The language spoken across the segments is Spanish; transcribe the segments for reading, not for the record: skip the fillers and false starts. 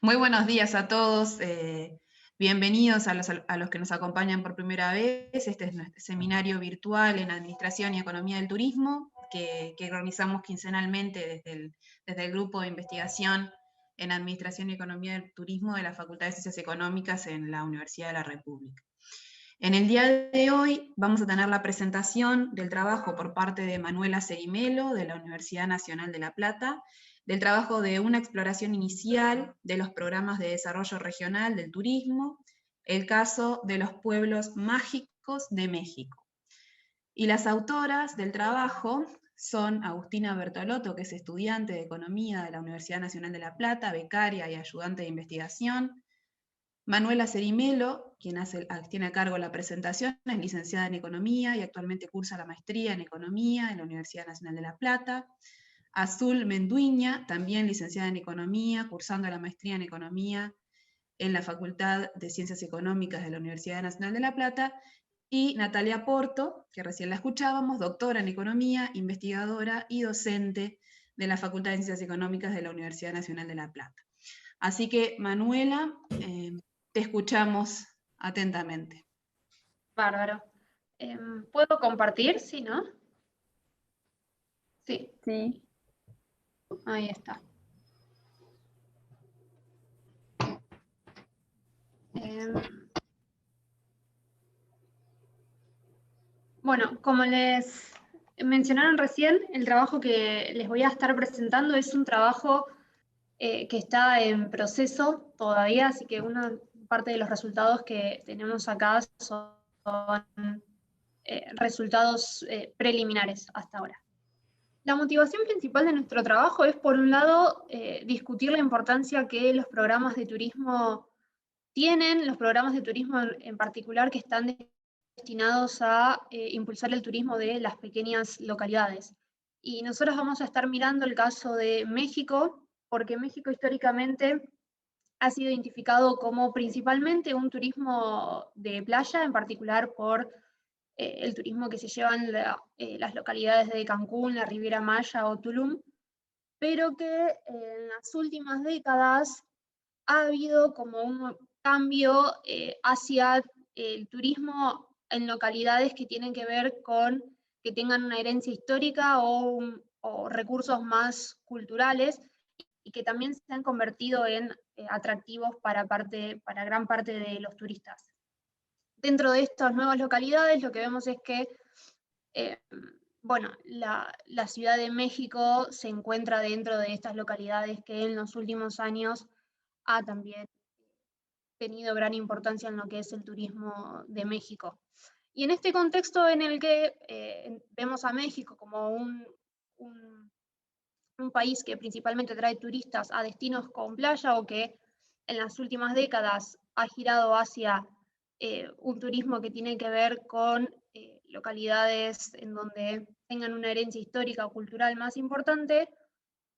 Muy buenos días a todos. Bienvenidos a los que nos acompañan por primera vez. Este es nuestro seminario virtual en Administración y Economía del Turismo, que organizamos quincenalmente desde el grupo de investigación en Administración y Economía del Turismo de la Facultad de Ciencias Económicas en la Universidad de la República. En el día de hoy vamos a tener la presentación del trabajo por parte de Manuela Cerimelo, de la Universidad Nacional de La Plata, del trabajo de una exploración inicial de los programas de desarrollo regional del turismo, el caso de los pueblos mágicos de México. Y las autoras del trabajo son Agustina Bertolotto, que es estudiante de Economía de la Universidad Nacional de La Plata, becaria y ayudante de investigación; Manuela Cerimelo, quien tiene a cargo la presentación, es licenciada en Economía y actualmente cursa la maestría en Economía en la Universidad Nacional de La Plata; Azul Menduiña, también licenciada en Economía, cursando la maestría en Economía en la Facultad de Ciencias Económicas de la Universidad Nacional de La Plata; y Natalia Porto, que recién la escuchábamos, doctora en Economía, investigadora y docente de la Facultad de Ciencias Económicas de la Universidad Nacional de La Plata. Así que, Manuela, te escuchamos atentamente. Bárbaro. ¿Puedo compartir? Sí, ¿no? Sí, Sí. ahí está. Bueno, como les mencionaron recién, el trabajo que les voy a estar presentando es un trabajo que está en proceso todavía, así que una parte de los resultados que tenemos acá son resultados preliminares hasta ahora. La motivación principal de nuestro trabajo es, por un lado, discutir la importancia que los programas de turismo tienen, los programas de turismo en particular que están destinados a impulsar el turismo de las pequeñas localidades. Y nosotros vamos a estar mirando el caso de México, porque México históricamente ha sido identificado como principalmente un turismo de playa, en particular por el turismo que se llevan las localidades de Cancún, la Riviera Maya o Tulum, pero que en las últimas décadas ha habido como un cambio hacia el turismo en localidades que tienen que ver con que tengan una herencia histórica o recursos más culturales y que también se han convertido en atractivos para gran parte de los turistas. Dentro de estas nuevas localidades lo que vemos es que bueno, la Ciudad de México se encuentra dentro de estas localidades que en los últimos años ha también tenido gran importancia en lo que es el turismo de México. Y en este contexto en el que vemos a México como un país que principalmente trae turistas a destinos con playa o que en las últimas décadas ha girado hacia un turismo que tiene que ver con localidades en donde tengan una herencia histórica o cultural más importante,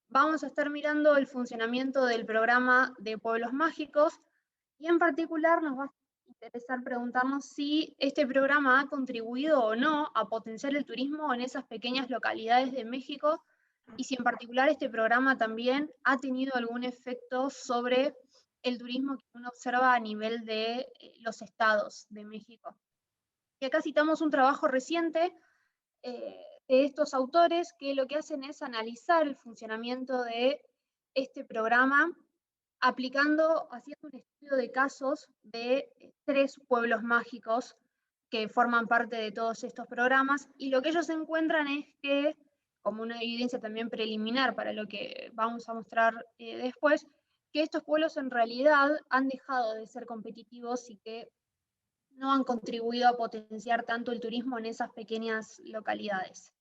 vamos a estar mirando el funcionamiento del programa de pueblos mágicos y en particular nos va a interesar preguntarnos si este programa ha contribuido o no a potenciar el turismo en esas pequeñas localidades de México y si en particular este programa también ha tenido algún efecto sobre el turismo que uno observa a nivel de los estados de México. Y acá citamos un trabajo reciente de estos autores que lo que hacen es analizar el funcionamiento de este programa haciendo un estudio de casos de 3 pueblos mágicos que forman parte de todos estos programas, y lo que ellos encuentran es que, como una evidencia también preliminar para lo que vamos a mostrar después, que estos pueblos en realidad han dejado de ser competitivos y que no han contribuido a potenciar tanto el turismo en esas pequeñas localidades.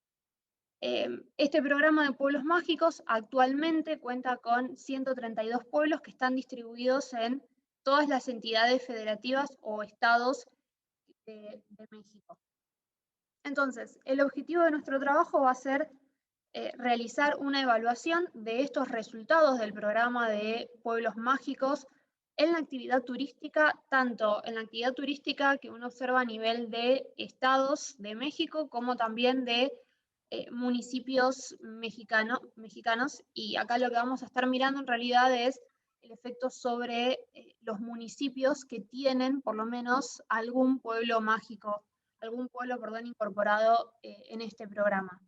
Este programa de pueblos mágicos actualmente cuenta con 132 pueblos que están distribuidos en todas las entidades federativas o estados de México. Entonces, el objetivo de nuestro trabajo va a ser realizar una evaluación de estos resultados del programa de pueblos mágicos en la actividad turística, tanto en la actividad turística que uno observa a nivel de estados de México, como también de municipios mexicanos, y acá lo que vamos a estar mirando en realidad es el efecto sobre los municipios que tienen por lo menos algún pueblo mágico, algún pueblo, perdón, incorporado en este programa.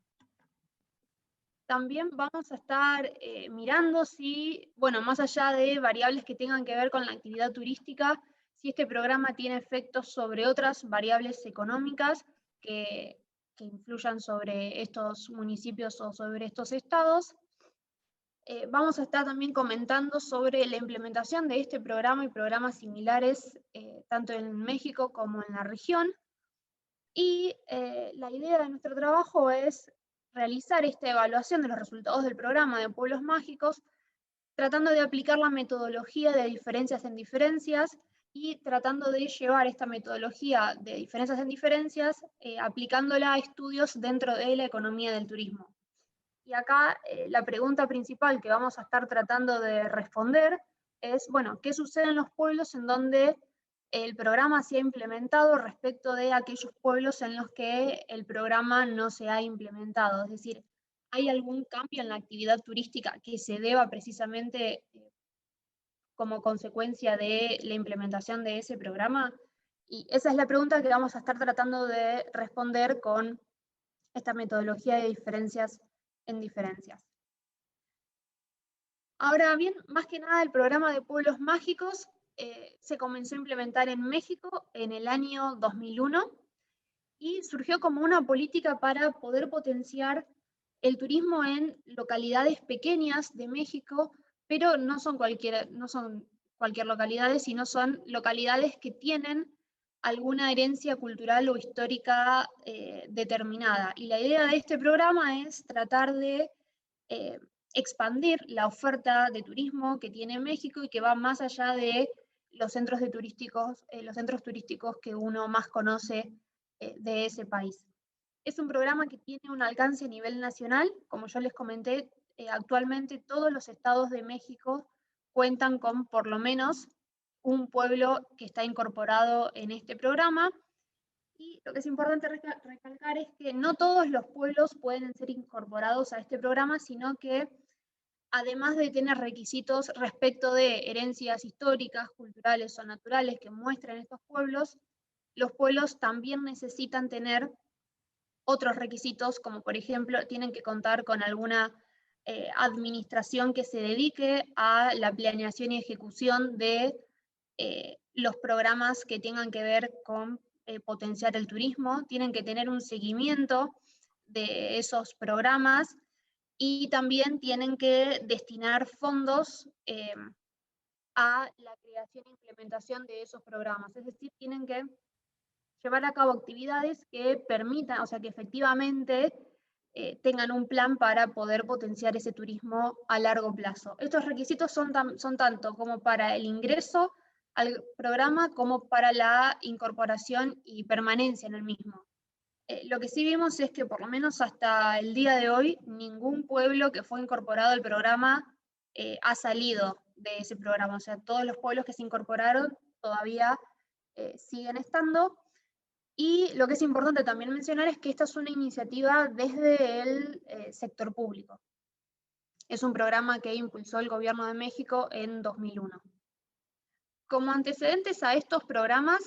También vamos a estar mirando si, bueno, más allá de variables que tengan que ver con la actividad turística, si este programa tiene efectos sobre otras variables económicas que influyan sobre estos municipios o sobre estos estados. Vamos a estar también comentando sobre la implementación de este programa y programas similares, tanto en México como en la región. Y la idea de nuestro trabajo es realizar esta evaluación de los resultados del programa de Pueblos Mágicos, tratando de aplicar la metodología de diferencias en diferencias y tratando de llevar esta metodología de diferencias en diferencias, aplicándola a estudios dentro de la economía del turismo. Y acá la pregunta principal que vamos a estar tratando de responder es, bueno, ¿qué sucede en los pueblos en donde el programa se ha implementado respecto de aquellos pueblos en los que el programa no se ha implementado? Es decir, ¿hay algún cambio en la actividad turística que se deba precisamente como consecuencia de la implementación de ese programa? Y esa es la pregunta que vamos a estar tratando de responder con esta metodología de diferencias en diferencias. Ahora bien, más que nada el programa de Pueblos Mágicos se comenzó a implementar en México en el año 2001 y surgió como una política para poder potenciar el turismo en localidades pequeñas de México, pero no son cualquier localidades, sino son localidades que tienen alguna herencia cultural o histórica determinada. Y la idea de este programa es tratar de expandir la oferta de turismo que tiene México y que va más allá de los centros turísticos que uno más conoce de ese país. Es un programa que tiene un alcance a nivel nacional. Como yo les comenté, actualmente todos los estados de México cuentan con por lo menos un pueblo que está incorporado en este programa. Y lo que es importante recalcar es que no todos los pueblos pueden ser incorporados a este programa, sino que además de tener requisitos respecto de herencias históricas, culturales o naturales que muestren estos pueblos, los pueblos también necesitan tener otros requisitos, como por ejemplo, tienen que contar con alguna administración que se dedique a la planeación y ejecución de los programas que tengan que ver con potenciar el turismo, tienen que tener un seguimiento de esos programas y también tienen que destinar fondos a la creación e implementación de esos programas. Es decir, tienen que llevar a cabo actividades que permitan, o sea, que efectivamente tengan un plan para poder potenciar ese turismo a largo plazo. Estos requisitos son tanto como para el ingreso al programa como para la incorporación y permanencia en el mismo. Lo que sí vimos es que por lo menos hasta el día de hoy ningún pueblo que fue incorporado al programa ha salido de ese programa. O sea, todos los pueblos que se incorporaron todavía siguen estando. Y lo que es importante también mencionar es que esta es una iniciativa desde el sector público. Es un programa que impulsó el Gobierno de México en 2001. Como antecedentes a estos programas,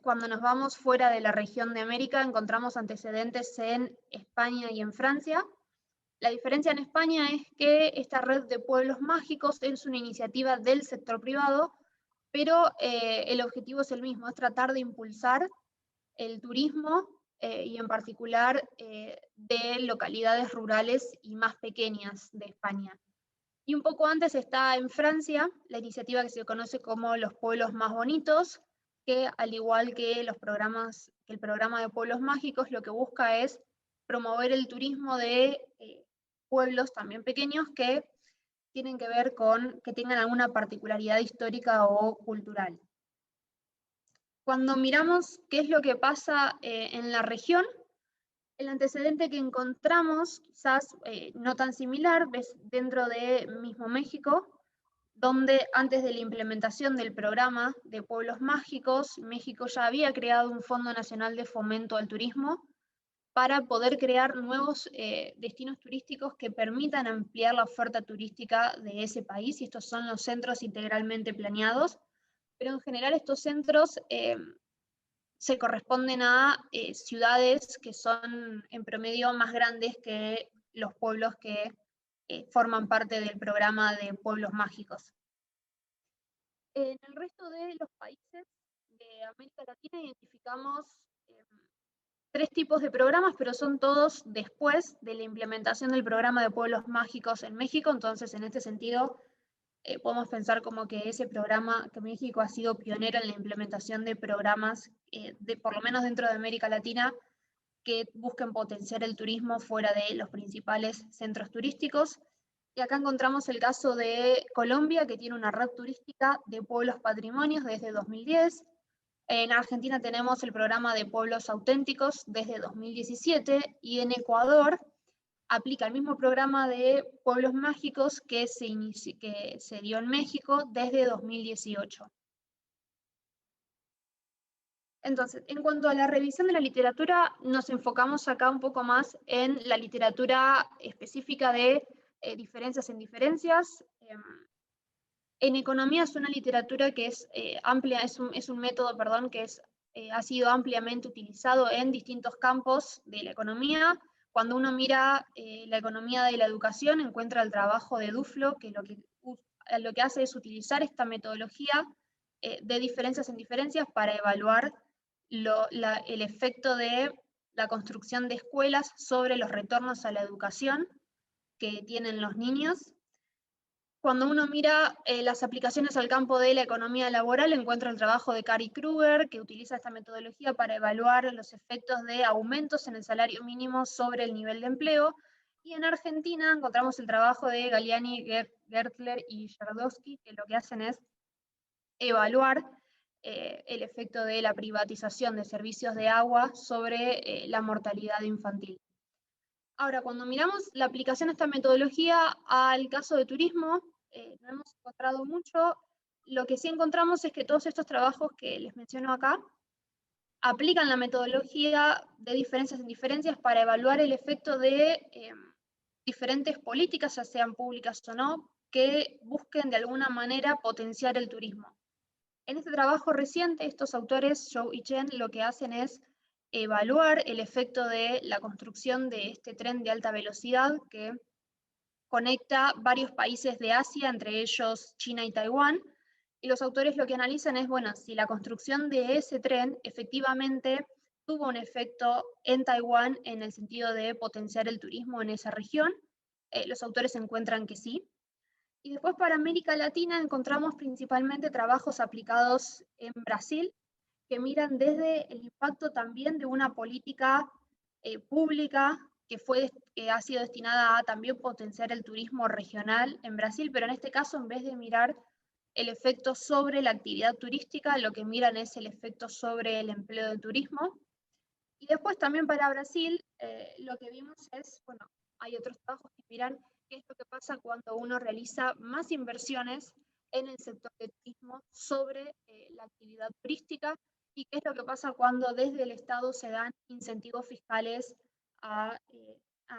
cuando nos vamos fuera de la región de América, encontramos antecedentes en España y en Francia. La diferencia en España es que esta red de pueblos mágicos es una iniciativa del sector privado, pero el objetivo es el mismo, es tratar de impulsar el turismo y en particular de localidades rurales y más pequeñas de España. Y un poco antes está en Francia la iniciativa que se conoce como los pueblos más bonitos, que al igual que el programa de pueblos mágicos, lo que busca es promover el turismo de pueblos también pequeños que tienen que ver con que tengan alguna particularidad histórica o cultural. Cuando miramos qué es lo que pasa en la región, el antecedente que encontramos, quizás no tan similar, ves dentro de mismo México, donde antes de la implementación del programa de Pueblos Mágicos, México ya había creado un Fondo Nacional de Fomento al Turismo para poder crear nuevos destinos turísticos que permitan ampliar la oferta turística de ese país, y estos son los centros integralmente planeados, pero en general estos centros se corresponden a ciudades que son en promedio más grandes que los pueblos que forman parte del programa de pueblos mágicos. En el resto de los países de América Latina identificamos 3 tipos de programas, pero son todos después de la implementación del programa de pueblos mágicos en México. Entonces, en este sentido, podemos pensar como que ese programa, que México ha sido pionero en la implementación de programas, por lo menos dentro de América Latina, que busquen potenciar el turismo fuera de los principales centros turísticos. Y acá encontramos el caso de Colombia, que tiene una red turística de pueblos patrimonios desde 2010. En Argentina tenemos el programa de pueblos auténticos desde 2017, y en Ecuador aplica el mismo programa de pueblos mágicos que se dio en México desde 2018. Entonces, en cuanto a la revisión de la literatura, nos enfocamos acá un poco más en la literatura específica de diferencias en diferencias. En economía es una literatura que es amplia, es un método, perdón, que ha sido ampliamente utilizado en distintos campos de la economía. Cuando uno mira la economía de la educación, encuentra el trabajo de Duflo, que lo que hace es utilizar esta metodología de diferencias en diferencias para evaluar el efecto de la construcción de escuelas sobre los retornos a la educación que tienen los niños. Cuando uno mira las aplicaciones al campo de la economía laboral, encuentra el trabajo de Cary Krueger, que utiliza esta metodología para evaluar los efectos de aumentos en el salario mínimo sobre el nivel de empleo. Y en Argentina encontramos el trabajo de Galliani, Gertler y Jardowski, que lo que hacen es evaluar el efecto de la privatización de servicios de agua sobre la mortalidad infantil. Ahora, cuando miramos la aplicación de esta metodología al caso de turismo, no hemos encontrado mucho. Lo que sí encontramos es que todos estos trabajos que les menciono acá aplican la metodología de diferencias en diferencias para evaluar el efecto de diferentes políticas, ya sean públicas o no, que busquen de alguna manera potenciar el turismo. En este trabajo reciente, estos autores, Zhou y Chen, lo que hacen es evaluar el efecto de la construcción de este tren de alta velocidad que conecta varios países de Asia, entre ellos China y Taiwán, y los autores lo que analizan es, bueno, si la construcción de ese tren efectivamente tuvo un efecto en Taiwán en el sentido de potenciar el turismo en esa región. Los autores encuentran que sí. Y después para América Latina encontramos principalmente trabajos aplicados en Brasil, que miran desde el impacto también de una política pública que ha sido destinada a también potenciar el turismo regional en Brasil, pero en este caso, en vez de mirar el efecto sobre la actividad turística, lo que miran es el efecto sobre el empleo de turismo. Y después también para Brasil, lo que vimos es, bueno, hay otros trabajos que miran qué es lo que pasa cuando uno realiza más inversiones en el sector de turismo sobre la actividad turística, y qué es lo que pasa cuando desde el Estado se dan incentivos fiscales a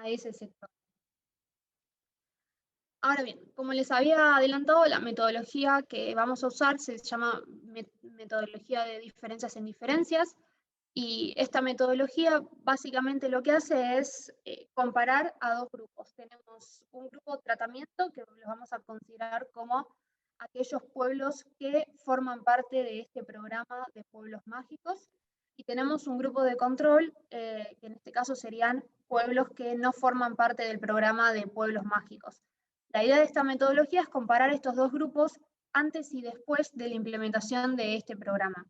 ese sector. Ahora bien, como les había adelantado, la metodología que vamos a usar se llama metodología de diferencias en diferencias, y esta metodología básicamente lo que hace es comparar a dos grupos. Tenemos un grupo de tratamiento que los vamos a considerar como aquellos pueblos que forman parte de este programa de pueblos mágicos, y tenemos un grupo de control, que en este caso serían pueblos que no forman parte del programa de pueblos mágicos. La idea de esta metodología es comparar estos dos grupos antes y después de la implementación de este programa.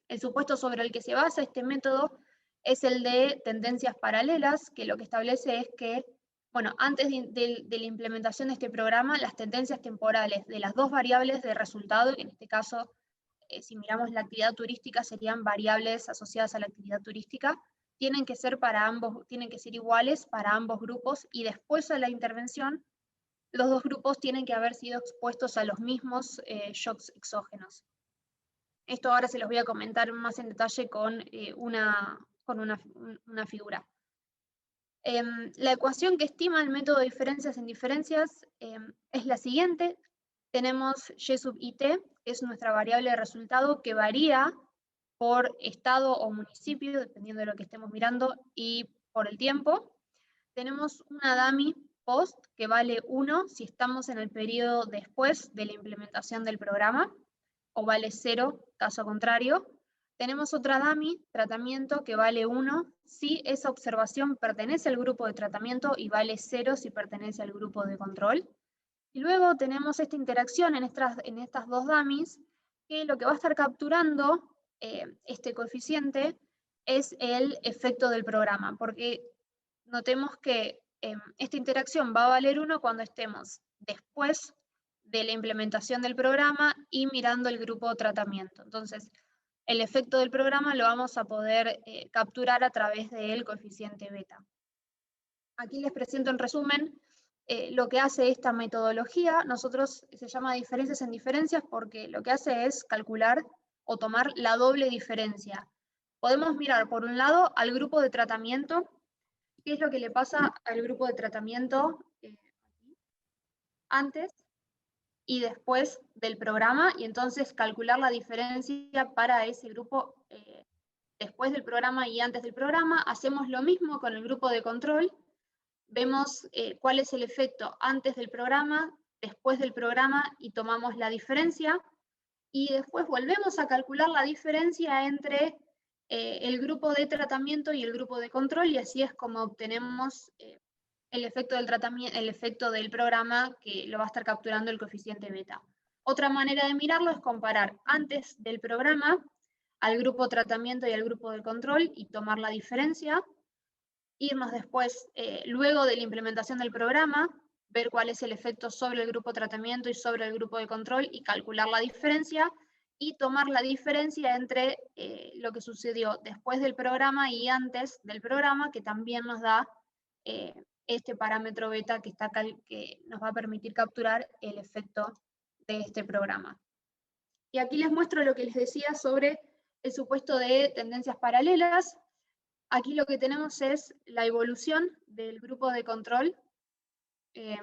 El supuesto sobre el que se basa este método es el de tendencias paralelas, que lo que establece es que, bueno, antes de la implementación de este programa, las tendencias temporales de las dos variables de resultado, que en este caso, si miramos la actividad turística, serían variables asociadas a la actividad turística, tienen que ser iguales para ambos grupos, y después de la intervención, los dos grupos tienen que haber sido expuestos a los mismos shocks exógenos. Esto ahora se los voy a comentar más en detalle con una figura. La ecuación que estima el método de diferencias en diferencias es la siguiente. Tenemos y sub it, que es nuestra variable de resultado que varía por estado o municipio, dependiendo de lo que estemos mirando, y por el tiempo. Tenemos una dummy post que vale 1 si estamos en el periodo después de la implementación del programa, o vale 0 caso contrario. Tenemos otra dummy, tratamiento, que vale 1 si esa observación pertenece al grupo de tratamiento y vale 0 si pertenece al grupo de control. Y luego tenemos esta interacción en estas dos dummies, que lo que va a estar capturando este coeficiente es el efecto del programa, porque notemos que esta interacción va a valer 1 cuando estemos después de la implementación del programa y mirando el grupo de tratamiento. Entonces, el efecto del programa lo vamos a poder capturar a través del coeficiente beta. Aquí les presento en resumen lo que hace esta metodología. Nosotros se llama diferencias en diferencias porque lo que hace es calcular o tomar la doble diferencia. Podemos mirar por un lado al grupo de tratamiento, qué es lo que le pasa al grupo de tratamiento antes y después del programa, y entonces calcular la diferencia para ese grupo después del programa y antes del programa. Hacemos lo mismo con el grupo de control. Vemos cuál es el efecto antes del programa, después del programa, y tomamos la diferencia, y después volvemos a calcular la diferencia entre el grupo de tratamiento y el grupo de control, y así es como obtenemos el efecto del tratamiento, el efecto del programa, que lo va a estar capturando el coeficiente beta. Otra manera de mirarlo es comparar antes del programa al grupo tratamiento y al grupo de control y tomar la diferencia. Irnos después, luego de la implementación del programa, ver cuál es el efecto sobre el grupo tratamiento y sobre el grupo de control y calcular la diferencia, y tomar la diferencia entre lo que sucedió después del programa y antes del programa, que también nos da este parámetro beta que nos va a permitir capturar el efecto de este programa. Y aquí les muestro lo que les decía sobre el supuesto de tendencias paralelas. Aquí lo que tenemos es la evolución del grupo de control. Bien.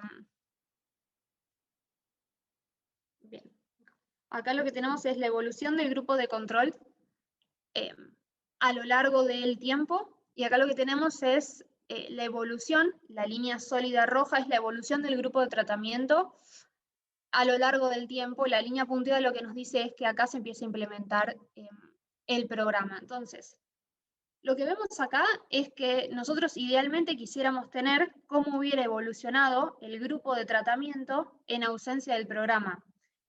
Acá lo que tenemos es la evolución del grupo de control a lo largo del tiempo, y acá lo que tenemos es la evolución, la línea sólida roja es la evolución del grupo de tratamiento a lo largo del tiempo. La línea punteada lo que nos dice es que acá se empieza a implementar el programa. Entonces, lo que vemos acá es que nosotros idealmente quisiéramos tener cómo hubiera evolucionado el grupo de tratamiento en ausencia del programa.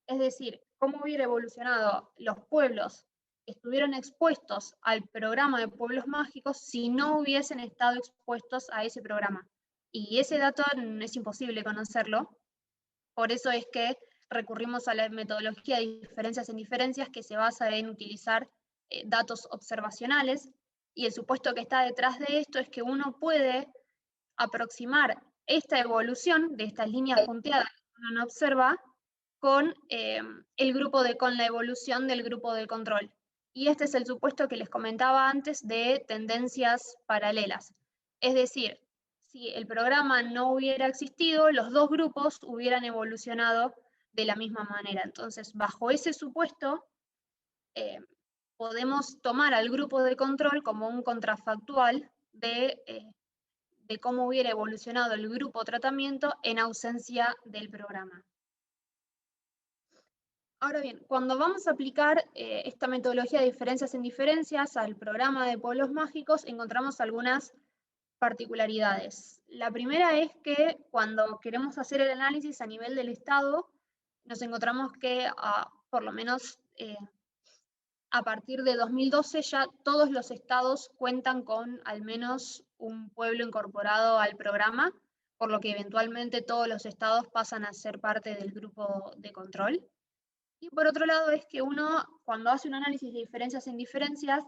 Es decir, cómo hubiera evolucionado los pueblos que estuvieron expuestos al programa de pueblos mágicos si no hubiesen estado expuestos a ese programa. Y ese dato es imposible conocerlo. Por eso es que recurrimos a la metodología de diferencias en diferencias, que se basa en utilizar datos observacionales, y el supuesto que está detrás de esto es que uno puede aproximar esta evolución de estas líneas punteadas que uno no observa con, con la evolución del grupo de control. Y este es el supuesto que les comentaba antes de tendencias paralelas. Es decir, si el programa no hubiera existido, los dos grupos hubieran evolucionado de la misma manera. Entonces, bajo ese supuesto, podemos tomar al grupo de control como un contrafactual de cómo hubiera evolucionado el grupo tratamiento en ausencia del programa. Ahora bien, cuando vamos a aplicar esta metodología de diferencias en diferencias al programa de pueblos mágicos, encontramos algunas particularidades. La primera es que cuando queremos hacer el análisis a nivel del Estado, nos encontramos que por lo menos a partir de 2012 ya todos los estados cuentan con al menos un pueblo incorporado al programa, por lo que eventualmente todos los estados pasan a ser parte del grupo de control. Y por otro lado es que uno, cuando hace un análisis de diferencias en diferencias,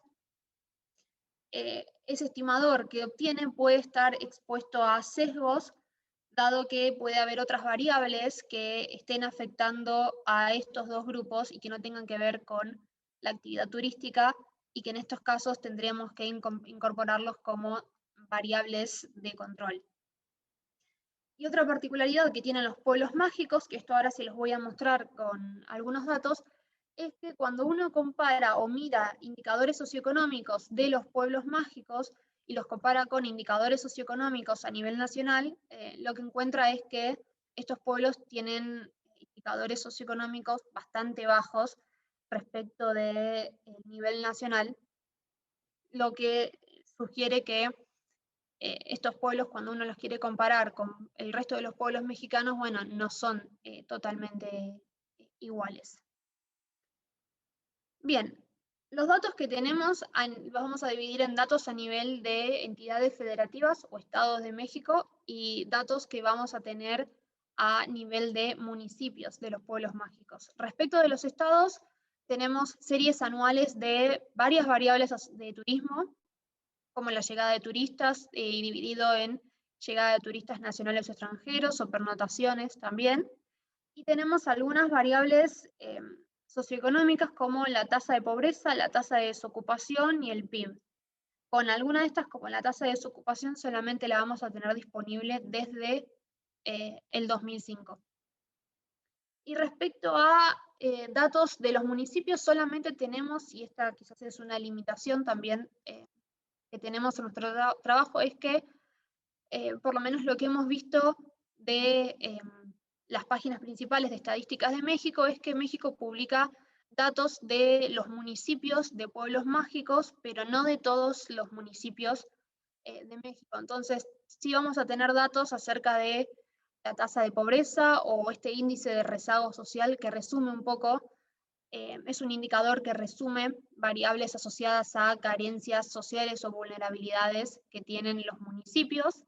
ese estimador que obtiene puede estar expuesto a sesgos, dado que puede haber otras variables que estén afectando a estos dos grupos y que no tengan que ver con la actividad turística, y que en estos casos tendríamos que incorporarlos como variables de control. Y otra particularidad que tienen los pueblos mágicos, que esto ahora se los voy a mostrar con algunos datos, es que cuando uno compara o mira indicadores socioeconómicos de los pueblos mágicos y los compara con indicadores socioeconómicos a nivel nacional, lo que encuentra es que estos pueblos tienen indicadores socioeconómicos bastante bajos respecto del nivel nacional, lo que sugiere que estos pueblos, cuando uno los quiere comparar con el resto de los pueblos mexicanos, bueno, no son totalmente iguales. Bien, los datos que tenemos los vamos a dividir en datos a nivel de entidades federativas o estados de México y datos que vamos a tener a nivel de municipios de los pueblos mágicos. Respecto de los estados, tenemos series anuales de varias variables de turismo, como la llegada de turistas, dividido en llegada de turistas nacionales o extranjeros o pernotaciones también. Y tenemos algunas variables socioeconómicas como la tasa de pobreza, la tasa de desocupación y el PIB. Con alguna de estas, como la tasa de desocupación, solamente la vamos a tener disponible desde el 2005. Y respecto a datos de los municipios, solamente tenemos, y esta quizás es una limitación también que tenemos en nuestro trabajo, es que por lo menos lo que hemos visto de las páginas principales de estadísticas de México es que México publica datos de los municipios de pueblos mágicos, pero no de todos los municipios de México. Entonces, sí vamos a tener datos acerca de la tasa de pobreza o este índice de rezago social que resume un poco, es un indicador que resume variables asociadas a carencias sociales o vulnerabilidades que tienen los municipios.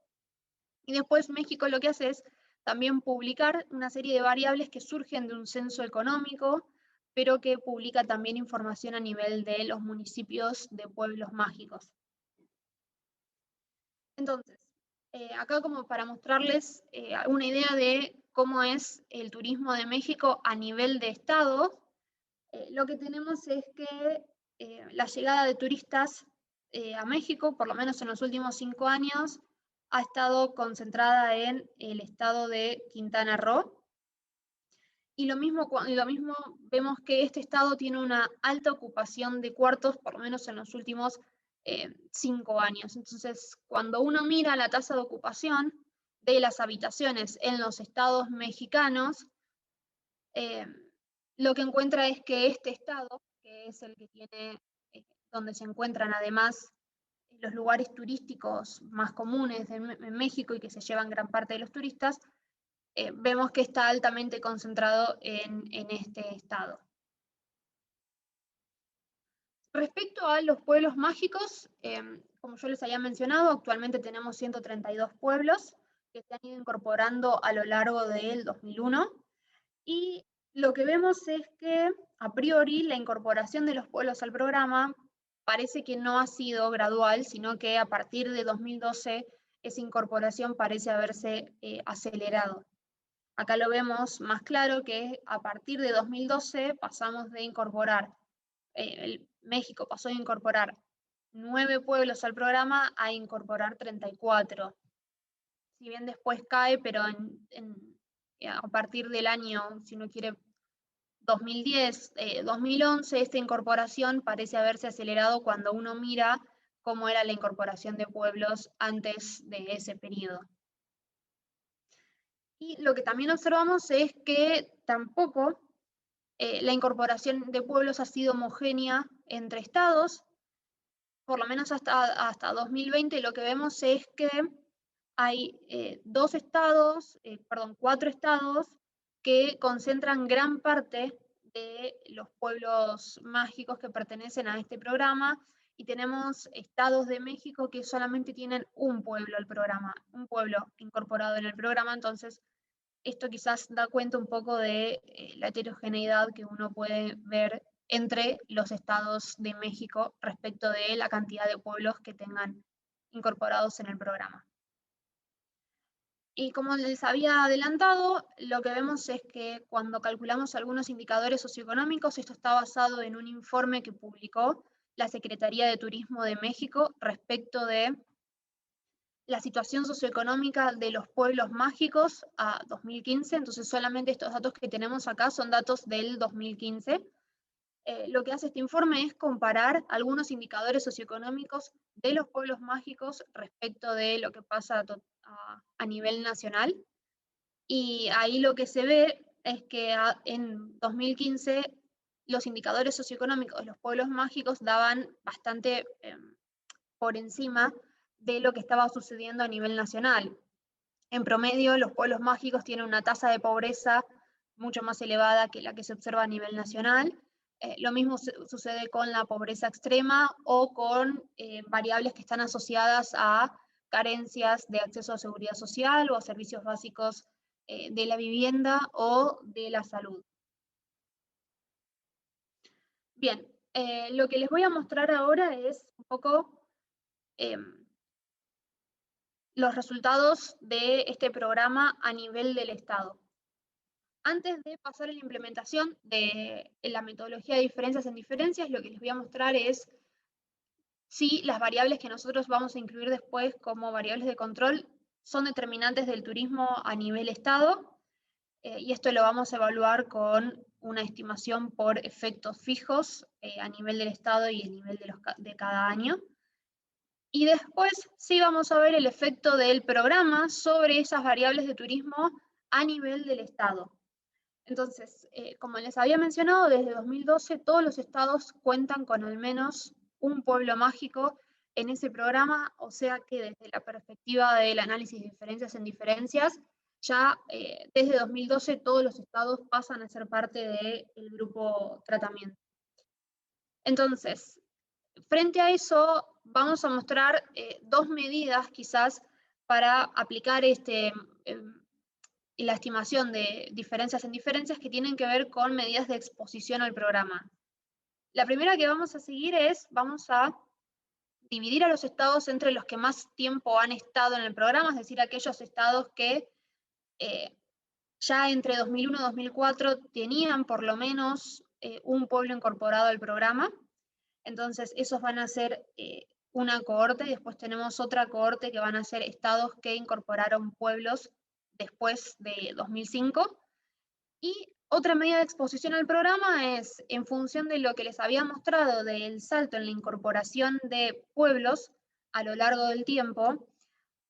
Y después México lo que hace es también publicar una serie de variables que surgen de un censo económico, pero que publica también información a nivel de los municipios de pueblos mágicos. Entonces, acá como para mostrarles una idea de cómo es el turismo de México a nivel de estado, lo que tenemos es que la llegada de turistas a México, por lo menos en los últimos 5 años, ha estado concentrada en el estado de Quintana Roo. Y lo mismo vemos que este estado tiene una alta ocupación de cuartos, por lo menos en los últimos 5 años. Entonces, cuando uno mira la tasa de ocupación de las habitaciones en los estados mexicanos, lo que encuentra es que este estado, que es el que tiene, donde se encuentran además los lugares turísticos más comunes en México y que se llevan gran parte de los turistas, vemos que está altamente concentrado en este estado. Respecto a los pueblos mágicos, como yo les había mencionado, actualmente tenemos 132 pueblos que se han ido incorporando a lo largo del 2001, y lo que vemos es que a priori la incorporación de los pueblos al programa parece que no ha sido gradual, sino que a partir de 2012 esa incorporación parece haberse acelerado. Acá lo vemos más claro que a partir de 2012 pasamos de incorporar, México pasó de incorporar 9 pueblos al programa a incorporar 34. Si bien después cae, pero a partir del año, si uno quiere, 2010, 2011, esta incorporación parece haberse acelerado cuando uno mira cómo era la incorporación de pueblos antes de ese periodo. Y lo que también observamos es que tampoco la incorporación de pueblos ha sido homogénea entre estados, por lo menos hasta 2020 lo que vemos es que hay 4 estados que concentran gran parte de los pueblos mágicos que pertenecen a este programa, y tenemos estados de México que solamente tienen un pueblo incorporado en el programa. Entonces esto quizás da cuenta un poco de la heterogeneidad que uno puede ver entre los estados de México respecto de la cantidad de pueblos que tengan incorporados en el programa. Y como les había adelantado, lo que vemos es que cuando calculamos algunos indicadores socioeconómicos, esto está basado en un informe que publicó la Secretaría de Turismo de México respecto de la situación socioeconómica de los pueblos mágicos a 2015, entonces solamente estos datos que tenemos acá son datos del 2015. Lo que hace este informe es comparar algunos indicadores socioeconómicos de los pueblos mágicos respecto de lo que pasa a nivel nacional. Y ahí lo que se ve es que en 2015 los indicadores socioeconómicos de los pueblos mágicos daban bastante por encima de lo que estaba sucediendo a nivel nacional. En promedio, los pueblos mágicos tienen una tasa de pobreza mucho más elevada que la que se observa a nivel nacional. Lo mismo sucede con la pobreza extrema o con variables que están asociadas a carencias de acceso a seguridad social o a servicios básicos de la vivienda o de la salud. Bien, lo que les voy a mostrar ahora es un poco los resultados de este programa a nivel del Estado. Antes de pasar a la implementación de la metodología de diferencias en diferencias, lo que les voy a mostrar es si las variables que nosotros vamos a incluir después como variables de control son determinantes del turismo a nivel Estado, y esto lo vamos a evaluar con una estimación por efectos fijos a nivel del Estado y a nivel de cada año. Y después sí vamos a ver el efecto del programa sobre esas variables de turismo a nivel del Estado. Entonces, como les había mencionado, desde 2012 todos los estados cuentan con al menos un pueblo mágico en ese programa, o sea que desde la perspectiva del análisis de diferencias en diferencias, ya desde 2012 todos los estados pasan a ser parte del grupo tratamiento. Entonces, frente a eso, vamos a mostrar dos medidas quizás para aplicar la estimación de diferencias en diferencias que tienen que ver con medidas de exposición al programa. La primera que vamos a seguir es, vamos a dividir a los estados entre los que más tiempo han estado en el programa, es decir, aquellos estados que ya entre 2001 y 2004 tenían por lo menos un pueblo incorporado al programa. Entonces, esos van a ser una cohorte, y después tenemos otra cohorte que van a ser estados que incorporaron pueblos después de 2005. Y otra medida de exposición al programa es, en función de lo que les había mostrado del salto en la incorporación de pueblos a lo largo del tiempo,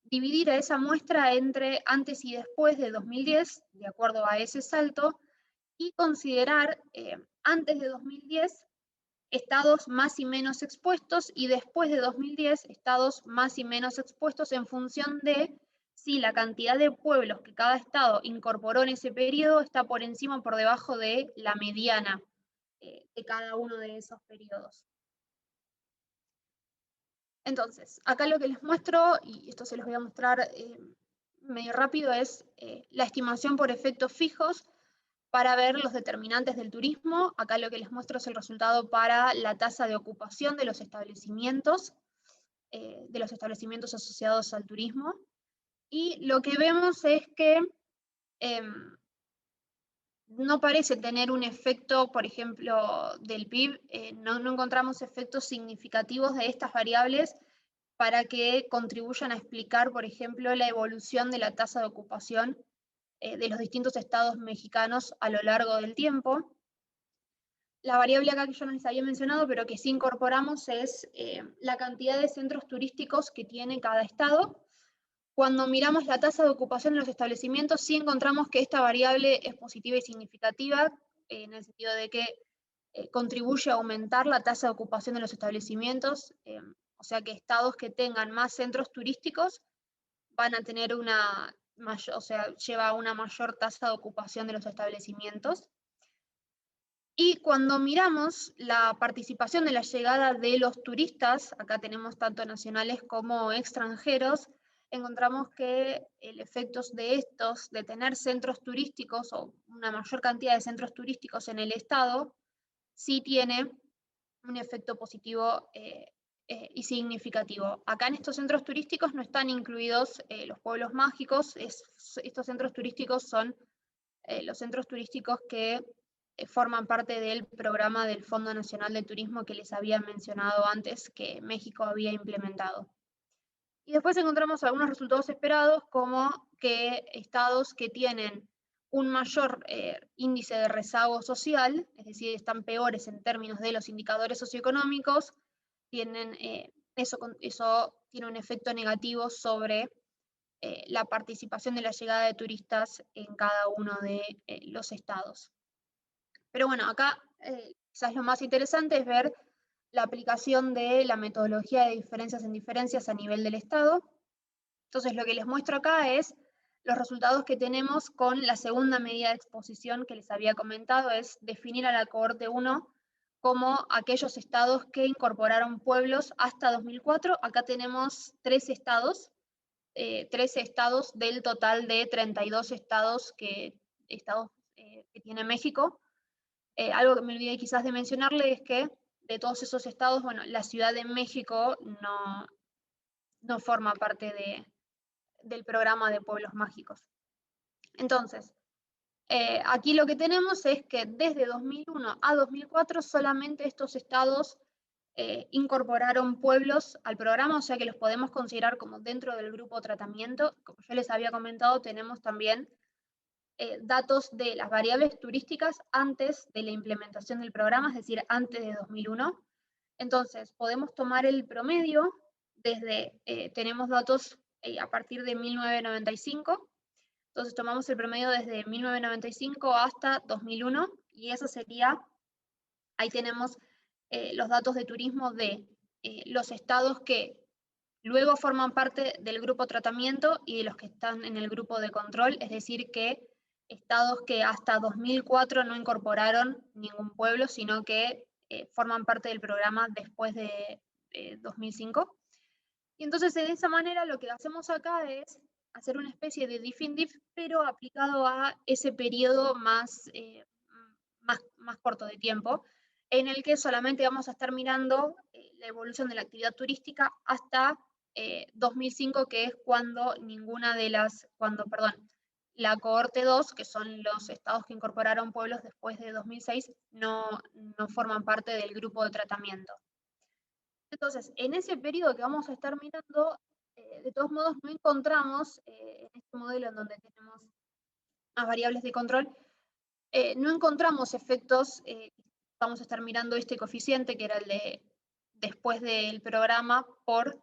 dividir a esa muestra entre antes y después de 2010, de acuerdo a ese salto, y considerar antes de 2010 estados más y menos expuestos y después de 2010 estados más y menos expuestos en función de si la cantidad de pueblos que cada estado incorporó en ese periodo está por encima o por debajo de la mediana de cada uno de esos periodos. Entonces, acá lo que les muestro, y esto se los voy a mostrar medio rápido, es la estimación por efectos fijos para ver los determinantes del turismo. Acá lo que les muestro es el resultado para la tasa de ocupación de los establecimientos asociados al turismo. Y lo que vemos es que no parece tener un efecto, por ejemplo, del PIB, no encontramos efectos significativos de estas variables para que contribuyan a explicar, por ejemplo, la evolución de la tasa de ocupación de los distintos estados mexicanos a lo largo del tiempo. La variable acá que yo no les había mencionado, pero que sí incorporamos, es la cantidad de centros turísticos que tiene cada estado. Cuando miramos la tasa de ocupación de los establecimientos, sí encontramos que esta variable es positiva y significativa, en el sentido de que contribuye a aumentar la tasa de ocupación de los establecimientos, o sea que estados que tengan más centros turísticos van a tener una mayor, o sea, lleva a una mayor tasa de ocupación de los establecimientos. Y cuando miramos la participación de la llegada de los turistas, acá tenemos tanto nacionales como extranjeros, encontramos que el efecto de estos, de tener centros turísticos o una mayor cantidad de centros turísticos en el estado, sí tiene un efecto positivo y significativo. Acá en estos centros turísticos no están incluidos los pueblos mágicos, estos centros turísticos son los centros turísticos que forman parte del programa del Fondo Nacional de Turismo que les había mencionado antes que México había implementado. Y después encontramos algunos resultados esperados, como que estados que tienen un mayor índice de rezago social, es decir, están peores en términos de los indicadores socioeconómicos, tienen, eso tiene un efecto negativo sobre la participación de la llegada de turistas en cada uno de los estados. Pero bueno, acá quizás lo más interesante es ver la aplicación de la metodología de diferencias en diferencias a nivel del estado. Entonces, lo que les muestro acá es los resultados que tenemos con la segunda medida de exposición que les había comentado, es definir a la cohorte 1 como aquellos estados que incorporaron pueblos hasta 2004. Acá tenemos 13 estados, 13 estados del total de 32 estados que tiene México. Algo que me olvidé quizás de mencionarle es que de todos esos estados, bueno, la Ciudad de México no forma parte del programa de pueblos mágicos. Entonces, aquí lo que tenemos es que desde 2001 a 2004 solamente estos estados incorporaron pueblos al programa, o sea que los podemos considerar como dentro del grupo tratamiento. Como yo les había comentado, tenemos también datos de las variables turísticas antes de la implementación del programa, es decir, antes de 2001. Entonces, podemos tomar el promedio tenemos datos a partir de 1995. Entonces tomamos el promedio desde 1995 hasta 2001 y eso sería, ahí tenemos los datos de turismo de los estados que luego forman parte del grupo tratamiento y de los que están en el grupo de control, es decir, que estados que hasta 2004 no incorporaron ningún pueblo, sino que forman parte del programa después de 2005. Y entonces de esa manera lo que hacemos acá es hacer una especie de diff-in-diff, pero aplicado a ese periodo más corto de tiempo, en el que solamente vamos a estar mirando la evolución de la actividad turística hasta 2005, que es cuando la cohorte 2, que son los estados que incorporaron pueblos después de 2006, no forman parte del grupo de tratamiento. Entonces, en ese periodo que vamos a estar mirando, de todos modos no encontramos, en este modelo en donde tenemos más variables de control, no encontramos efectos, vamos a estar mirando este coeficiente que era el de después del programa por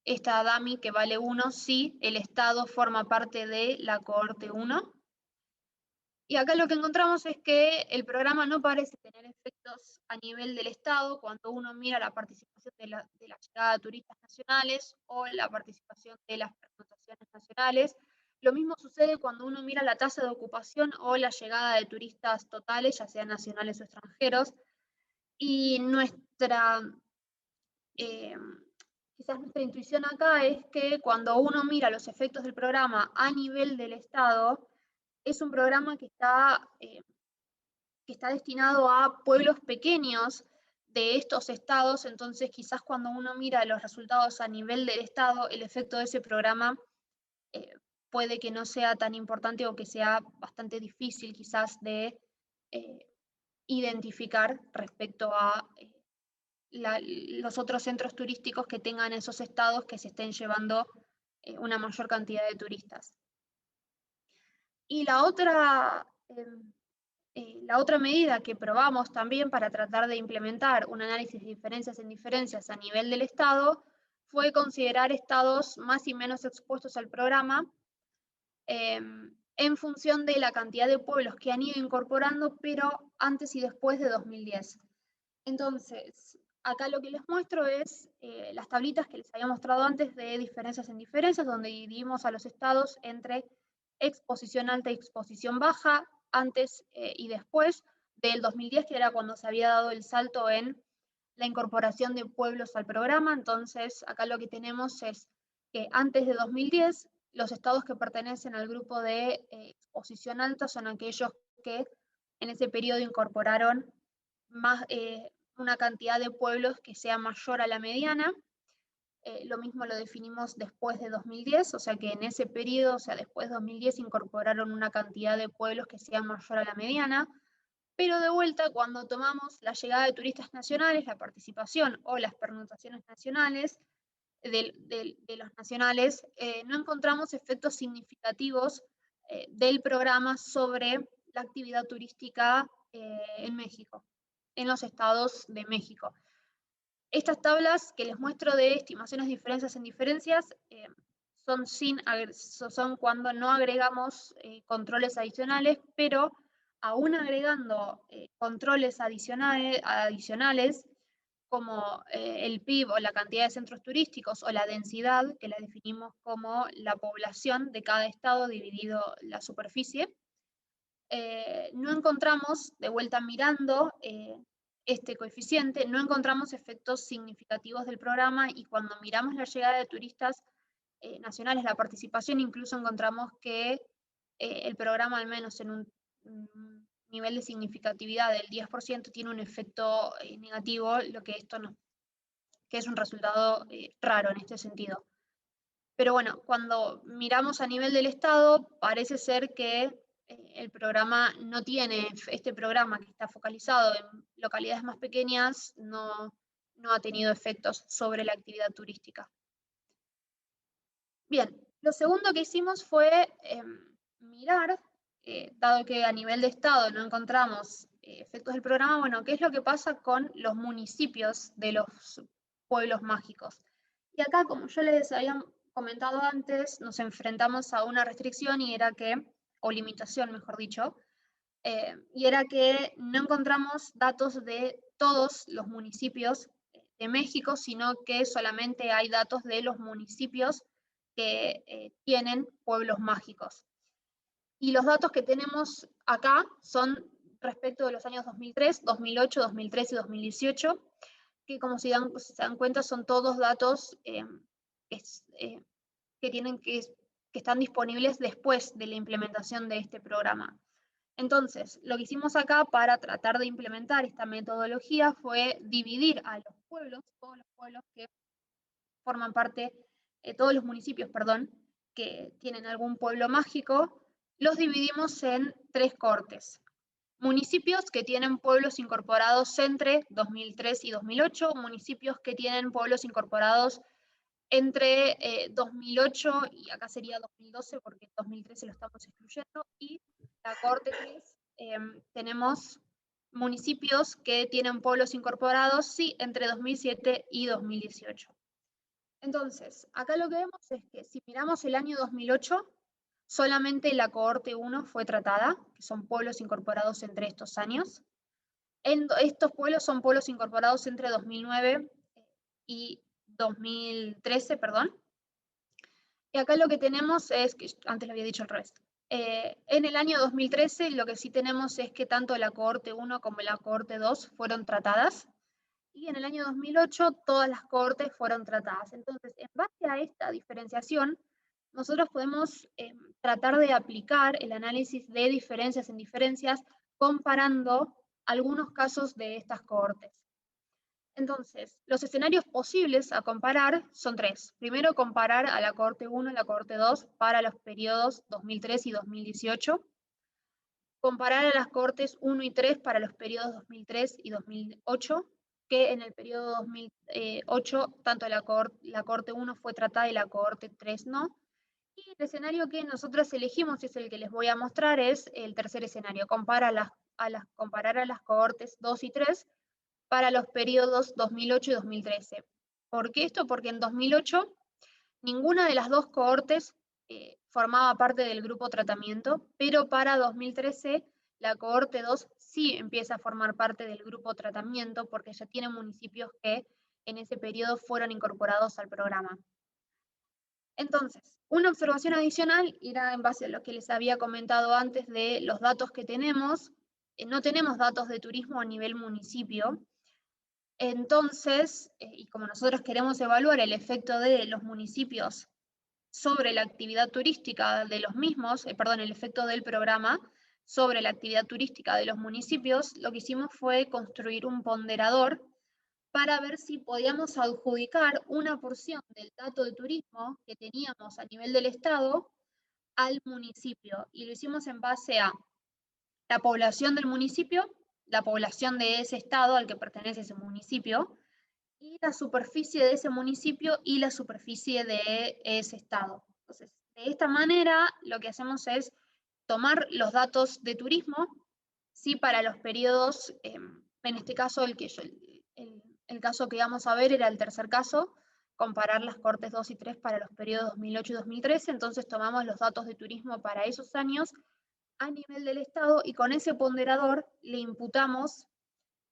esta DAMI que vale 1 si el estado forma parte de la cohorte 1. Y acá lo que encontramos es que el programa no parece tener efectos a nivel del Estado cuando uno mira la participación de la llegada de turistas nacionales o la participación de las pernoctaciones nacionales. Lo mismo sucede cuando uno mira la tasa de ocupación o la llegada de turistas totales, ya sean nacionales o extranjeros. Y quizás nuestra intuición acá es que cuando uno mira los efectos del programa a nivel del Estado, es un programa que está destinado a pueblos pequeños de estos estados, entonces quizás cuando uno mira los resultados a nivel del estado, el efecto de ese programa puede que no sea tan importante o que sea bastante difícil quizás de identificar respecto a los otros centros turísticos que tengan esos estados que se estén llevando una mayor cantidad de turistas. Y la otra medida que probamos también para tratar de implementar un análisis de diferencias en diferencias a nivel del Estado fue considerar estados más y menos expuestos al programa en función de la cantidad de pueblos que han ido incorporando, pero antes y después de 2010. Entonces, acá lo que les muestro es las tablitas que les había mostrado antes de diferencias en diferencias, donde dividimos a los estados entre exposición alta y exposición baja, antes y después del 2010, que era cuando se había dado el salto en la incorporación de pueblos al programa. Entonces, acá lo que tenemos es que antes de 2010, los estados que pertenecen al grupo de exposición alta son aquellos que en ese periodo incorporaron una cantidad de pueblos que sea mayor a la mediana. Lo mismo lo definimos después de 2010, o sea que en ese periodo, o sea, después de 2010, incorporaron una cantidad de pueblos que sea mayor a la mediana. Pero de vuelta, cuando tomamos la llegada de turistas nacionales, la participación o las pernoctaciones nacionales, de los nacionales, no encontramos efectos significativos del programa sobre la actividad turística en México, en los estados de México. Estas tablas que les muestro de estimaciones, diferencias en diferencias son cuando no agregamos controles adicionales, pero aún agregando controles adicionales como el PIB o la cantidad de centros turísticos o la densidad, que la definimos como la población de cada estado dividido la superficie, no encontramos, de vuelta mirando este coeficiente, no encontramos efectos significativos del programa, y cuando miramos la llegada de turistas nacionales, la participación, incluso encontramos que el programa, al menos en un nivel de significatividad del 10%, tiene un efecto negativo, lo que que es un resultado raro en este sentido. Pero bueno, cuando miramos a nivel del Estado, parece ser que el programa no tiene, este programa que está focalizado en localidades más pequeñas, no ha tenido efectos sobre la actividad turística. Bien, lo segundo que hicimos fue mirar, dado que a nivel de Estado no encontramos efectos del programa, bueno, ¿qué es lo que pasa con los municipios de los pueblos mágicos? Y acá, como yo les había comentado antes, nos enfrentamos a una restricción o limitación, mejor dicho, y era que no encontramos datos de todos los municipios de México, sino que solamente hay datos de los municipios que tienen pueblos mágicos. Y los datos que tenemos acá son respecto de los años 2003, 2008, 2013 y 2018, que como se dan cuenta son todos datos que están disponibles después de la implementación de este programa. Entonces, lo que hicimos acá para tratar de implementar esta metodología fue dividir a los pueblos, todos los pueblos que forman parte, todos los municipios, perdón, que tienen algún pueblo mágico, los dividimos en 3 cohortes. Municipios que tienen pueblos incorporados entre 2003 y 2008, municipios que tienen pueblos incorporados entre 2008 y acá sería 2012 porque 2013 lo estamos excluyendo, y la cohorte 3 tenemos municipios que tienen pueblos incorporados, sí, entre 2007 y 2018. Entonces, acá lo que vemos es que si miramos el año 2008, solamente la cohorte 1 fue tratada, que son pueblos incorporados entre estos años. Estos pueblos son pueblos incorporados entre 2009 y 2013, perdón. Y acá lo que tenemos es, que antes lo había dicho al revés, en el año 2013 lo que sí tenemos es que tanto la cohorte 1 como la cohorte 2 fueron tratadas, y en el año 2008 todas las cohortes fueron tratadas. Entonces, en base a esta diferenciación, nosotros podemos tratar de aplicar el análisis de diferencias en diferencias comparando algunos casos de estas cohortes. Entonces, los escenarios posibles a comparar son 3. Primero, comparar a la cohorte 1 y la cohorte 2 para los periodos 2003 y 2018. Comparar a las cohortes 1 y 3 para los periodos 2003 y 2008, que en el periodo 2008 tanto la cohorte 1 fue tratada y la cohorte 3 no. Y el escenario que nosotros elegimos, y es el que les voy a mostrar, es el tercer escenario, comparar a las cohortes 2 y 3 para los periodos 2008 y 2013. ¿Por qué esto? Porque en 2008 ninguna de las dos cohortes formaba parte del grupo tratamiento, pero para 2013 la cohorte 2 sí empieza a formar parte del grupo tratamiento porque ya tiene municipios que en ese periodo fueron incorporados al programa. Entonces, una observación adicional era en base a lo que les había comentado antes de los datos que tenemos. No tenemos datos de turismo a nivel municipio. Entonces, y como nosotros queremos evaluar el efecto de los municipios sobre la actividad turística de los mismos, el efecto del programa sobre la actividad turística de los municipios, lo que hicimos fue construir un ponderador para ver si podíamos adjudicar una porción del dato de turismo que teníamos a nivel del Estado al municipio. Y lo hicimos en base a la población del municipio, la población de ese estado al que pertenece ese municipio, y la superficie de ese municipio y la superficie de ese estado. Entonces, de esta manera, lo que hacemos es tomar los datos de turismo, sí, para los periodos, en este caso el caso que vamos a ver era el tercer caso, comparar las Cortes 2 y 3 para los periodos 2008 y 2013, entonces tomamos los datos de turismo para esos años a nivel del Estado y con ese ponderador le imputamos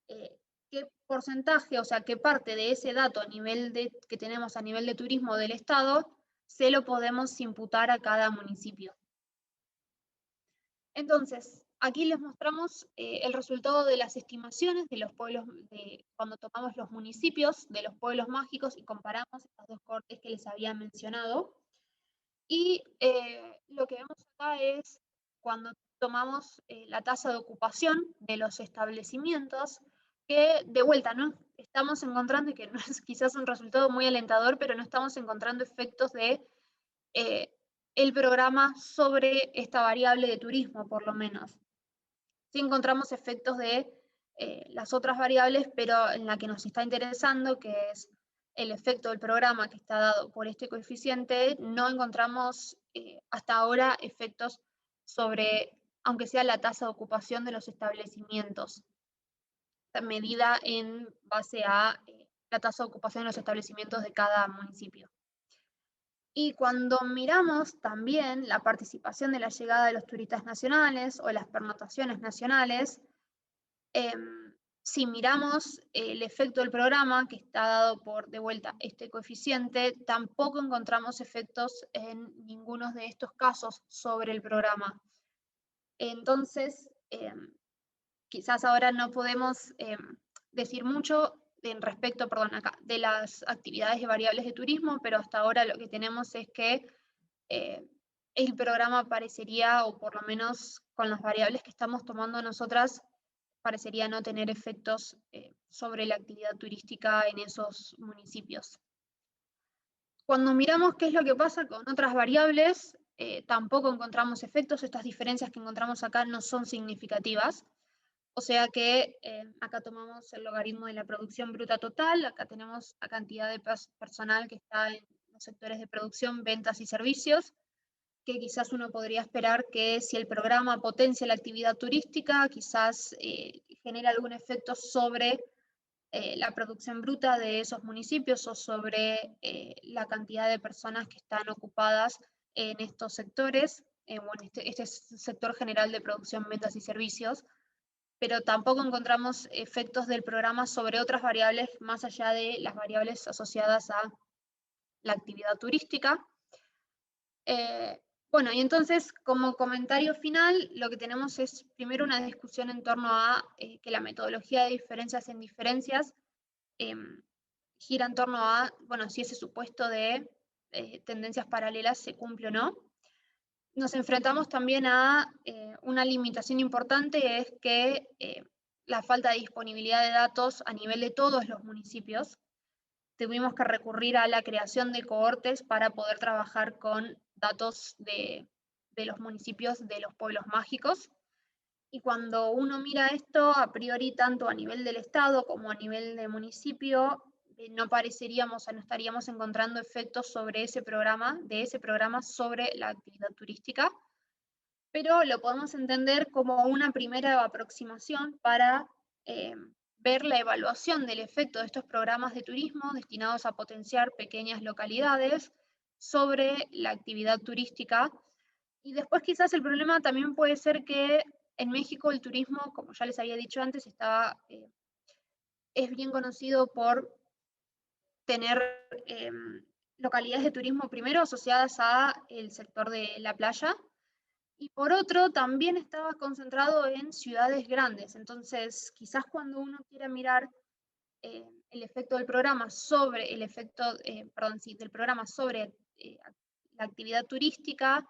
qué porcentaje, o sea, qué parte de ese dato a nivel que tenemos a nivel de turismo del Estado se lo podemos imputar a cada municipio. Entonces, aquí les mostramos el resultado de las estimaciones de los pueblos, cuando tomamos los municipios de los pueblos mágicos y comparamos estas dos cortes que les había mencionado. Y lo que vemos acá es cuando tomamos la tasa de ocupación de los establecimientos, que de vuelta, ¿no? Estamos encontrando, y que no es quizás un resultado muy alentador, pero no estamos encontrando efectos de el programa sobre esta variable de turismo, por lo menos. Sí encontramos efectos de las otras variables, pero en la que nos está interesando, que es el efecto del programa que está dado por este coeficiente, no encontramos hasta ahora efectos sobre, aunque sea la tasa de ocupación de los establecimientos, medida en base a la tasa de ocupación de los establecimientos de cada municipio. Y cuando miramos también la participación de la llegada de los turistas nacionales o las pernotaciones nacionales, si miramos el efecto del programa, que está dado por, de vuelta, este coeficiente, tampoco encontramos efectos en ninguno de estos casos sobre el programa. Entonces, quizás ahora no podemos decir mucho en respecto, perdón, acá, de las actividades y variables de turismo, pero hasta ahora lo que tenemos es que el programa parecería, o por lo menos con las variables que estamos tomando nosotras, parecería no tener efectos sobre la actividad turística en esos municipios. Cuando miramos qué es lo que pasa con otras variables, tampoco encontramos efectos. Estas diferencias que encontramos acá no son significativas. O sea que acá tomamos el logaritmo de la producción bruta total, acá tenemos la cantidad de personal que está en los sectores de producción, ventas y servicios, que quizás uno podría esperar que si el programa potencia la actividad turística, quizás genera algún efecto sobre la producción bruta de esos municipios o sobre la cantidad de personas que están ocupadas en estos sectores, o en este sector general de producción, ventas y servicios, pero tampoco encontramos efectos del programa sobre otras variables más allá de las variables asociadas a la actividad turística. Bueno, y entonces, como comentario final, lo que tenemos es primero una discusión en torno a que la metodología de diferencias en diferencias gira en torno a, bueno, si ese supuesto de tendencias paralelas se cumple o no. Nos enfrentamos también a una limitación importante, es que la falta de disponibilidad de datos a nivel de todos los municipios. Tuvimos que recurrir a la creación de cohortes para poder trabajar con datos de los municipios de los pueblos mágicos. Y cuando uno mira esto, a priori, tanto a nivel del Estado como a nivel de municipio, no pareceríamos, o no estaríamos encontrando efectos sobre ese programa, sobre la actividad turística, pero lo podemos entender como una primera aproximación para ver la evaluación del efecto de estos programas de turismo destinados a potenciar pequeñas localidades sobre la actividad turística. Y después quizás el problema también puede ser que en México el turismo, como ya les había dicho antes, es bien conocido por tener localidades de turismo primero asociadas al sector de la playa, y por otro, también estaba concentrado en ciudades grandes. Entonces, quizás cuando uno quiera mirar el efecto del programa sobre el efecto, del programa sobre la actividad turística,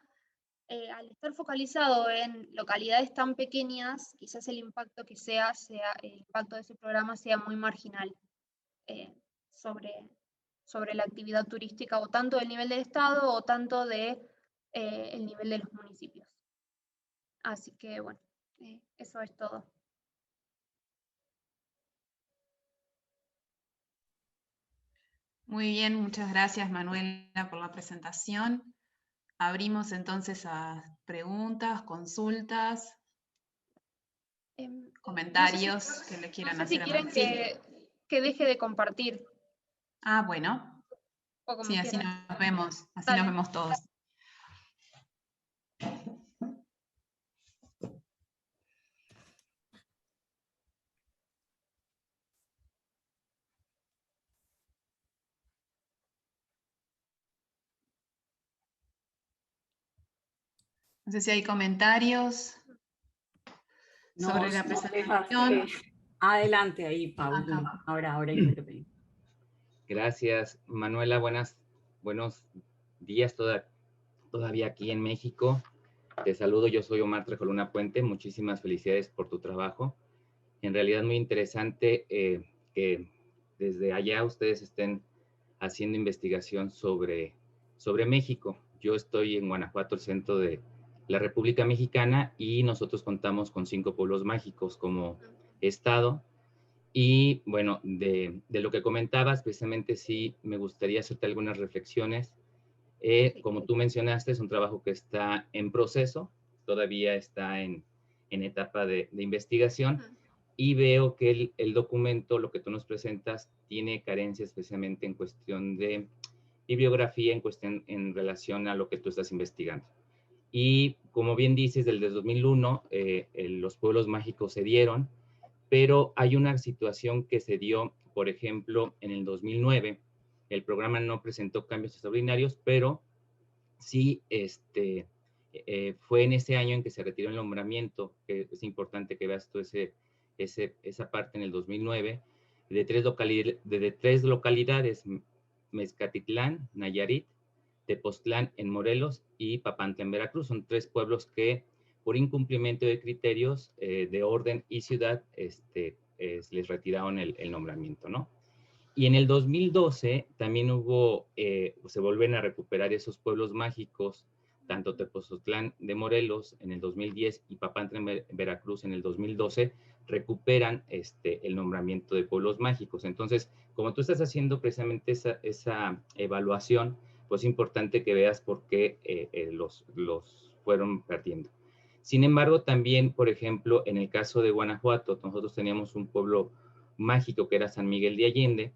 al estar focalizado en localidades tan pequeñas, quizás el impacto el impacto de ese programa sea muy marginal eh, sobre, sobre la actividad turística, o tanto del nivel del Estado o tanto de el nivel de los municipios. Así que bueno, eso es todo. Muy bien, muchas gracias Manuela por la presentación. Abrimos entonces a preguntas, consultas, No sé si, comentarios que le no quieran sé si hacer a quieren Manuela. Sí. que deje de compartir Ah, bueno. o como Sí, quieran. así nos Dale. vemos todos. No sé si hay comentarios sobre la Nos presentación. dejaste adelante ahí, Acá Paul. va. Ahora intervengo. Gracias, Manuela. Buenos días todavía aquí en México. Te saludo, yo soy Omar Trejoluna Puente. Muchísimas felicidades por tu trabajo. En realidad muy interesante que desde allá ustedes estén haciendo investigación sobre México. Yo estoy en Guanajuato, el centro de la República Mexicana, y nosotros contamos con 5 pueblos mágicos como estado. Y bueno, de lo que comentabas, precisamente sí me gustaría hacerte algunas reflexiones. Como tú mencionaste, es un trabajo que está en proceso, todavía está en etapa de investigación, y veo que el documento, lo que tú nos presentas, tiene carencias especialmente en cuestión de bibliografía, en relación a lo que tú estás investigando. Y como bien dices, desde 2001 los pueblos mágicos se dieron, pero hay una situación que se dio, por ejemplo, en el 2009. El programa no presentó cambios extraordinarios, pero sí fue en ese año en que se retiró el nombramiento, que es importante que veas tú esa parte en el 2009, de tres localidades, Mezcatitlán, Nayarit, Tepoztlán en Morelos y Papantla en Veracruz. Son 3 pueblos que por incumplimiento de criterios de orden y ciudad les retiraron el nombramiento, ¿no? Y en el 2012 también se vuelven a recuperar esos pueblos mágicos, tanto Tepoztlán de Morelos en el 2010 y Papantla en Veracruz en el 2012, recuperan el nombramiento de pueblos mágicos. Entonces, como tú estás haciendo precisamente esa evaluación, pues es importante que veas por qué los fueron perdiendo. Sin embargo, también, por ejemplo, en el caso de Guanajuato, nosotros teníamos un pueblo mágico que era San Miguel de Allende,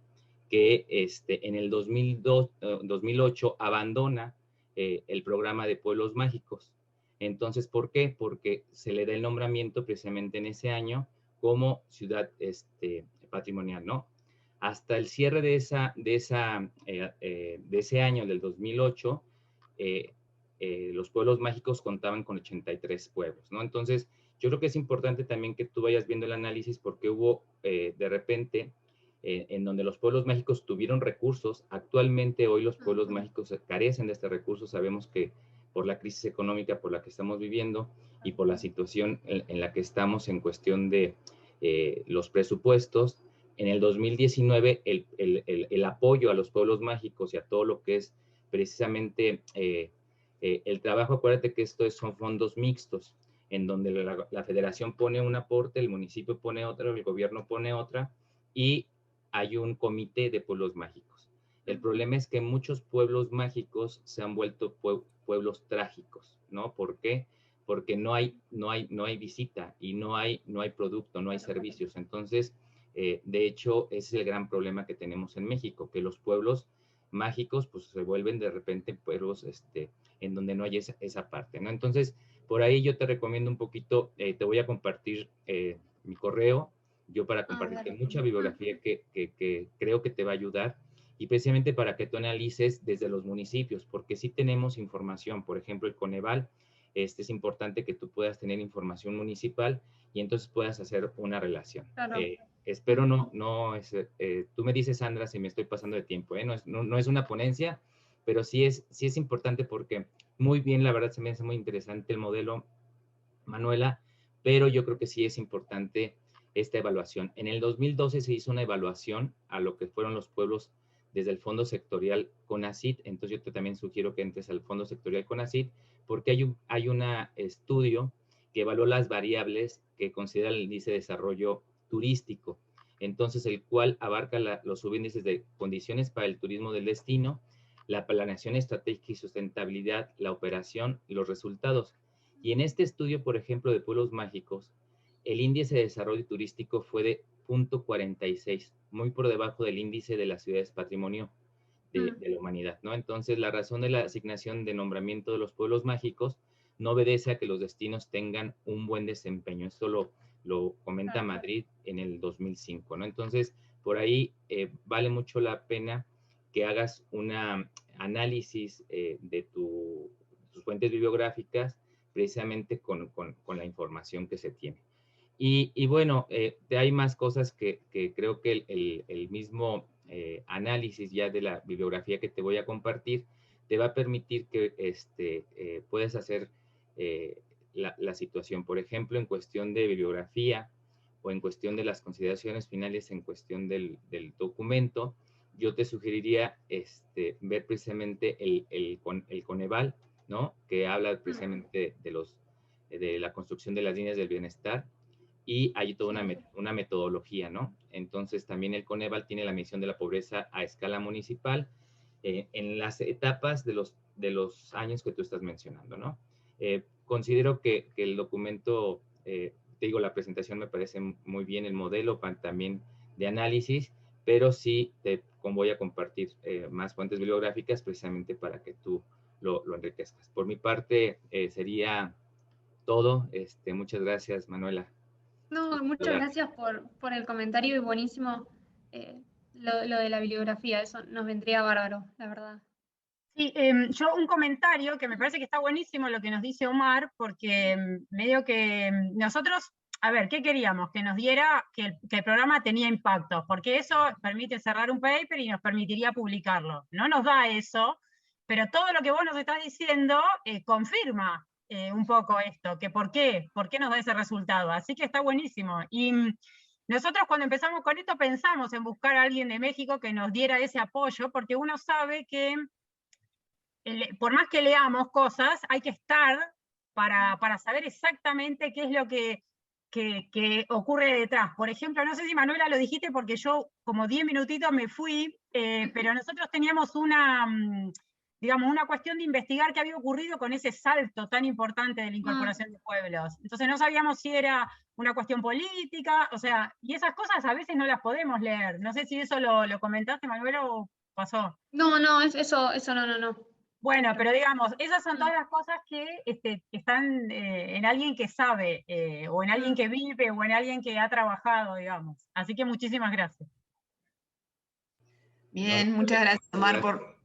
que en el 2008 abandona el programa de pueblos mágicos. Entonces, ¿por qué? Porque se le da el nombramiento precisamente en ese año como ciudad patrimonial, ¿no? Hasta el cierre de ese año, del 2008, los pueblos mágicos contaban con 83 pueblos, ¿no? Entonces, yo creo que es importante también que tú vayas viendo el análisis porque hubo de repente en donde los pueblos mágicos tuvieron recursos. Actualmente hoy los pueblos mágicos carecen de este recurso. Sabemos que por la crisis económica por la que estamos viviendo y por la situación en la que estamos en cuestión de los presupuestos, en el 2019 el apoyo a los pueblos mágicos y a todo lo que es precisamente el trabajo, acuérdate que son fondos mixtos, en donde la federación pone un aporte, el municipio pone otro, el gobierno pone otra, y hay un comité de pueblos mágicos. El problema es que muchos pueblos mágicos se han vuelto pueblos trágicos, ¿no? ¿Por qué? Porque no hay visita y no hay producto, no hay servicios. Entonces, de hecho, ese es el gran problema que tenemos en México, que los pueblos mágicos pues se vuelven de repente pueblos en donde no hay esa parte, ¿no? Entonces, por ahí yo te recomiendo un poquito, te voy a compartir mi correo, yo para compartirte mucha bibliografía que creo que te va a ayudar, y precisamente para que tú analices desde los municipios, porque sí tenemos información, por ejemplo, el Coneval, es importante que tú puedas tener información municipal y entonces puedas hacer una relación. Claro. Espero tú me dices, Sandra, si me estoy pasando de tiempo, no es una ponencia, pero sí es importante porque muy bien, la verdad se me hace muy interesante el modelo, Manuela, pero yo creo que sí es importante esta evaluación. En el 2012 se hizo una evaluación a lo que fueron los pueblos desde el Fondo Sectorial CONACYT, entonces yo también sugiero que entres al Fondo Sectorial CONACYT, porque hay un estudio que evaluó las variables que considera el índice de desarrollo turístico. entonces el cual abarca los subíndices de condiciones para el turismo del destino, la planeación estratégica y sustentabilidad, la operación y los resultados. Y en este estudio, por ejemplo, de pueblos mágicos, el índice de desarrollo turístico fue de 0.46, muy por debajo del índice de las ciudades patrimonio de la humanidad, ¿no? Entonces, la razón de la asignación de nombramiento de los pueblos mágicos no obedece a que los destinos tengan un buen desempeño. Esto lo comenta Madrid en el 2005, ¿no? Entonces, por ahí vale mucho la pena que hagas un análisis de tus fuentes bibliográficas precisamente con la información que se tiene. Y bueno, hay más cosas que creo que el mismo análisis ya de la bibliografía que te voy a compartir te va a permitir que puedas hacer la situación. Por ejemplo, en cuestión de bibliografía o en cuestión de las consideraciones finales en cuestión del documento, yo te sugeriría ver precisamente el Coneval, ¿no? Que habla precisamente de la construcción de las líneas del bienestar, y hay toda una metodología, ¿no? Entonces también el Coneval tiene la medición de la pobreza a escala municipal en las etapas de los años que tú estás mencionando, ¿no? Considero que el documento, te digo, la presentación me parece muy bien, el modelo también de análisis, pero sí te voy a compartir más fuentes bibliográficas precisamente para que tú lo enriquezcas. Por mi parte, sería todo. Muchas gracias, Manuela. No, muchas gracias por el comentario y buenísimo lo de la bibliografía, eso nos vendría bárbaro, la verdad. Sí, yo un comentario que me parece que está buenísimo lo que nos dice Omar, porque medio que nosotros, a ver, ¿qué queríamos? Que nos diera que el programa tenía impacto, porque eso permite cerrar un paper y nos permitiría publicarlo. No nos da eso, pero todo lo que vos nos estás diciendo confirma un poco esto, que por qué nos da ese resultado. Así que está buenísimo. Y nosotros cuando empezamos con esto pensamos en buscar a alguien de México que nos diera ese apoyo, porque uno sabe que por más que leamos cosas, hay que estar para saber exactamente qué es lo que ocurre detrás. Por ejemplo, no sé si Manuela lo dijiste porque yo como 10 minutitos me fui, pero nosotros teníamos digamos, una cuestión de investigar qué había ocurrido con ese salto tan importante de la incorporación de pueblos. Entonces no sabíamos si era una cuestión política, o sea, y esas cosas a veces no las podemos leer. No sé si eso lo comentaste, Manuela, o pasó. No, eso no. Bueno, pero digamos, esas son todas las cosas que están en alguien que sabe, o en alguien que vive, o en alguien que ha trabajado, digamos. Así que muchísimas gracias. Bien, muchas gracias, Omar, por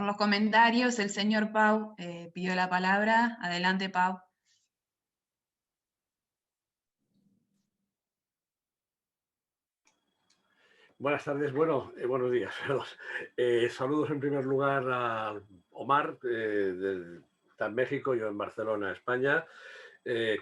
los comentarios. El señor Pau pidió la palabra. Adelante, Pau. Buenas tardes, buenos días, perdón. Saludos en primer lugar a Omar, está en México, yo en Barcelona, España.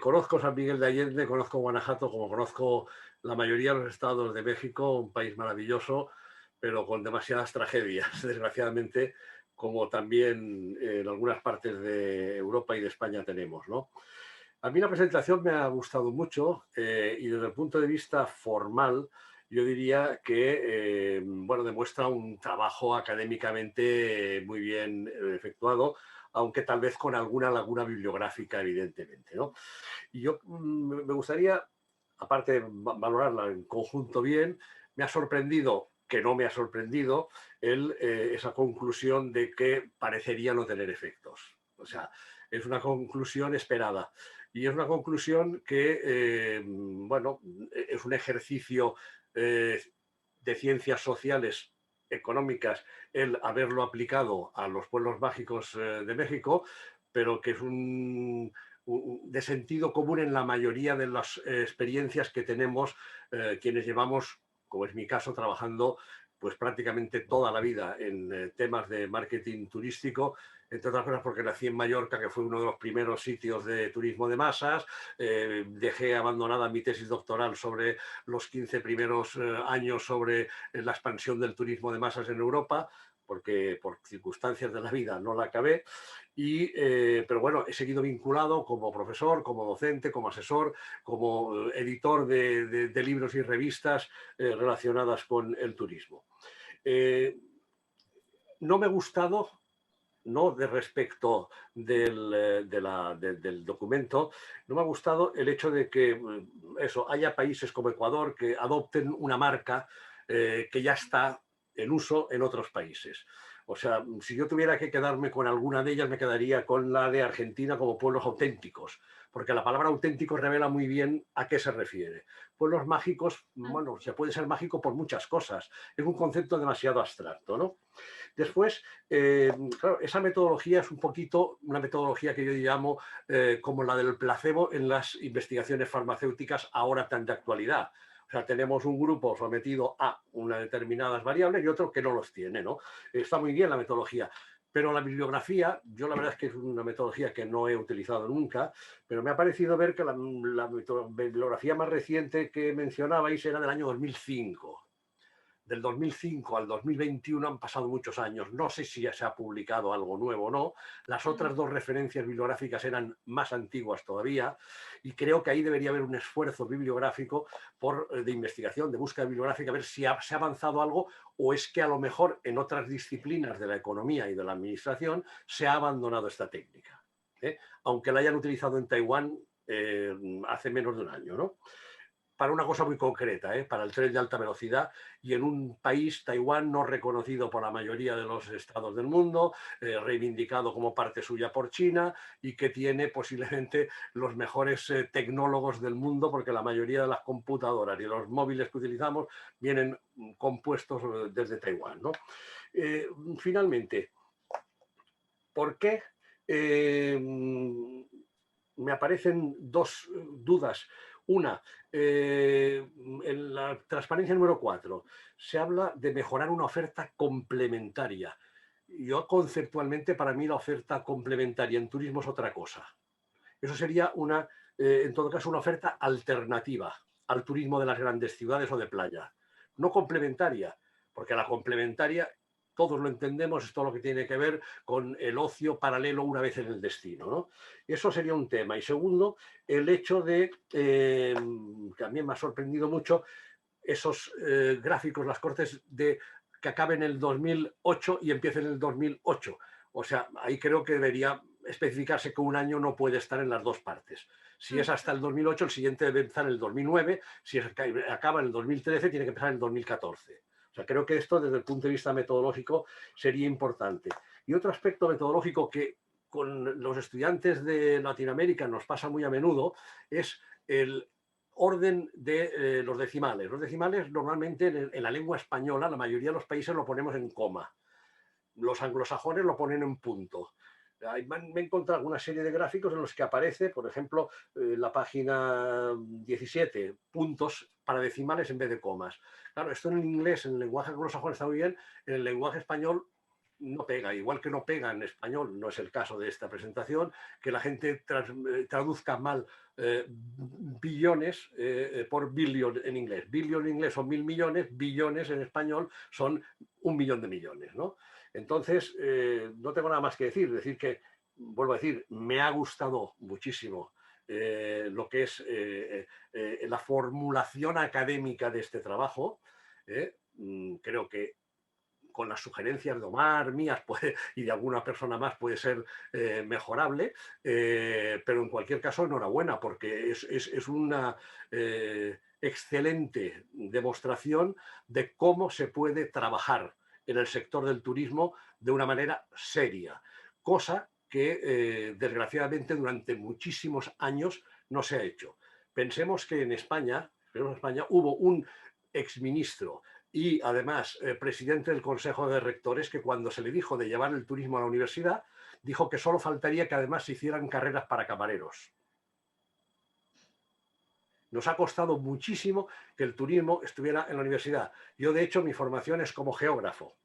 Conozco San Miguel de Allende, conozco Guanajuato, como conozco la mayoría de los estados de México, un país maravilloso, pero con demasiadas tragedias, desgraciadamente, como también en algunas partes de Europa y de España tenemos, ¿no? A mí la presentación me ha gustado mucho y desde el punto de vista formal, yo diría que demuestra un trabajo académicamente muy bien efectuado, aunque tal vez con alguna laguna bibliográfica, evidentemente, ¿no? Y yo me gustaría, aparte de valorarla en conjunto bien, me ha sorprendido, que no me ha sorprendido, esa conclusión de que parecería no tener efectos. O sea, es una conclusión esperada. Y es una conclusión que, es un ejercicio de ciencias sociales, económicas, el haberlo aplicado a los pueblos mágicos de México, pero que es de sentido común en la mayoría de las experiencias que tenemos quienes llevamos, como es mi caso, trabajando pues prácticamente toda la vida en temas de marketing turístico, entre otras cosas porque nací en Mallorca, que fue uno de los primeros sitios de turismo de masas. Dejé abandonada mi tesis doctoral sobre los 15 primeros años sobre la expansión del turismo de masas en Europa, porque por circunstancias de la vida no la acabé, pero bueno, he seguido vinculado como profesor, como docente, como asesor, como editor de libros y revistas relacionadas con el turismo. No me ha gustado, no de respecto del documento, no me ha gustado el hecho de que haya países como Ecuador que adopten una marca que ya está en uso en otros países. O sea, si yo tuviera que quedarme con alguna de ellas, me quedaría con la de Argentina como pueblos auténticos, porque la palabra auténtico revela muy bien a qué se refiere. Pueblos mágicos, bueno, se puede ser mágico por muchas cosas, es un concepto demasiado abstracto, ¿no? Después, claro, esa metodología es un poquito una metodología que yo llamo como la del placebo en las investigaciones farmacéuticas ahora tan de actualidad. O sea, tenemos un grupo sometido a unas determinadas variables y otro que no los tiene, ¿no? Está muy bien la metodología, pero la bibliografía, yo la verdad es que es una metodología que no he utilizado nunca, pero me ha parecido ver que la bibliografía más reciente que mencionabais era del año 2005. Del 2005 al 2021 han pasado muchos años. No sé si ya se ha publicado algo nuevo o no. Las otras dos referencias bibliográficas eran más antiguas todavía y creo que ahí debería haber un esfuerzo bibliográfico de investigación, de búsqueda bibliográfica, a ver si se ha avanzado algo o es que a lo mejor en otras disciplinas de la economía y de la administración se ha abandonado esta técnica, aunque la hayan utilizado en Taiwán hace menos de un año, ¿no? Para una cosa muy concreta, para el tren de alta velocidad y en un país, Taiwán, no reconocido por la mayoría de los estados del mundo, reivindicado como parte suya por China y que tiene posiblemente los mejores tecnólogos del mundo porque la mayoría de las computadoras y los móviles que utilizamos vienen compuestos desde Taiwán, ¿no? Finalmente, ¿por qué me aparecen dos dudas? Una, en la transparencia número 4, se habla de mejorar una oferta complementaria. Yo conceptualmente, para mí, la oferta complementaria en turismo es otra cosa. Eso sería en todo caso, una oferta alternativa al turismo de las grandes ciudades o de playa. No complementaria, porque la complementaria, todos lo entendemos, es todo lo que tiene que ver con el ocio paralelo una vez en el destino, ¿no? Eso sería un tema. Y segundo, el hecho de, que a mí me ha sorprendido mucho, esos gráficos, las cortes que acaben en el 2008 y empiecen en el 2008. O sea, ahí creo que debería especificarse que un año no puede estar en las dos partes. Si es hasta el 2008, el siguiente debe empezar en el 2009. Si acaba en el 2013, tiene que empezar en el 2014. O sea, creo que esto desde el punto de vista metodológico sería importante. Y otro aspecto metodológico que con los estudiantes de Latinoamérica nos pasa muy a menudo es el orden de los decimales. Los decimales normalmente en la lengua española, la mayoría de los países lo ponemos en coma. Los anglosajones lo ponen en punto. Me he encontrado una serie de gráficos en los que aparece, por ejemplo, la página 17, puntos para decimales en vez de comas. Claro, esto en inglés, en el lenguaje anglosajón está muy bien, en el lenguaje español no pega, igual que no pega en español, no es el caso de esta presentación, que la gente traduzca mal billones por billion en inglés. Billion en inglés son 1000 millones, billones en español son 1 millón de millones, ¿no? Entonces, no tengo nada más que decir que, vuelvo a decir, me ha gustado muchísimo lo que es la formulación académica de este trabajo. Creo que con las sugerencias de Omar, mías y de alguna persona más puede ser mejorable, pero en cualquier caso enhorabuena porque es una excelente demostración de cómo se puede trabajar en el sector del turismo de una manera seria, cosa que desgraciadamente durante muchísimos años no se ha hecho. Pensemos que en España hubo un exministro y además presidente del Consejo de Rectores que cuando se le dijo de llevar el turismo a la universidad, dijo que solo faltaría que además se hicieran carreras para camareros. Nos ha costado muchísimo que el turismo estuviera en la universidad. Yo, de hecho, mi formación es como geógrafo,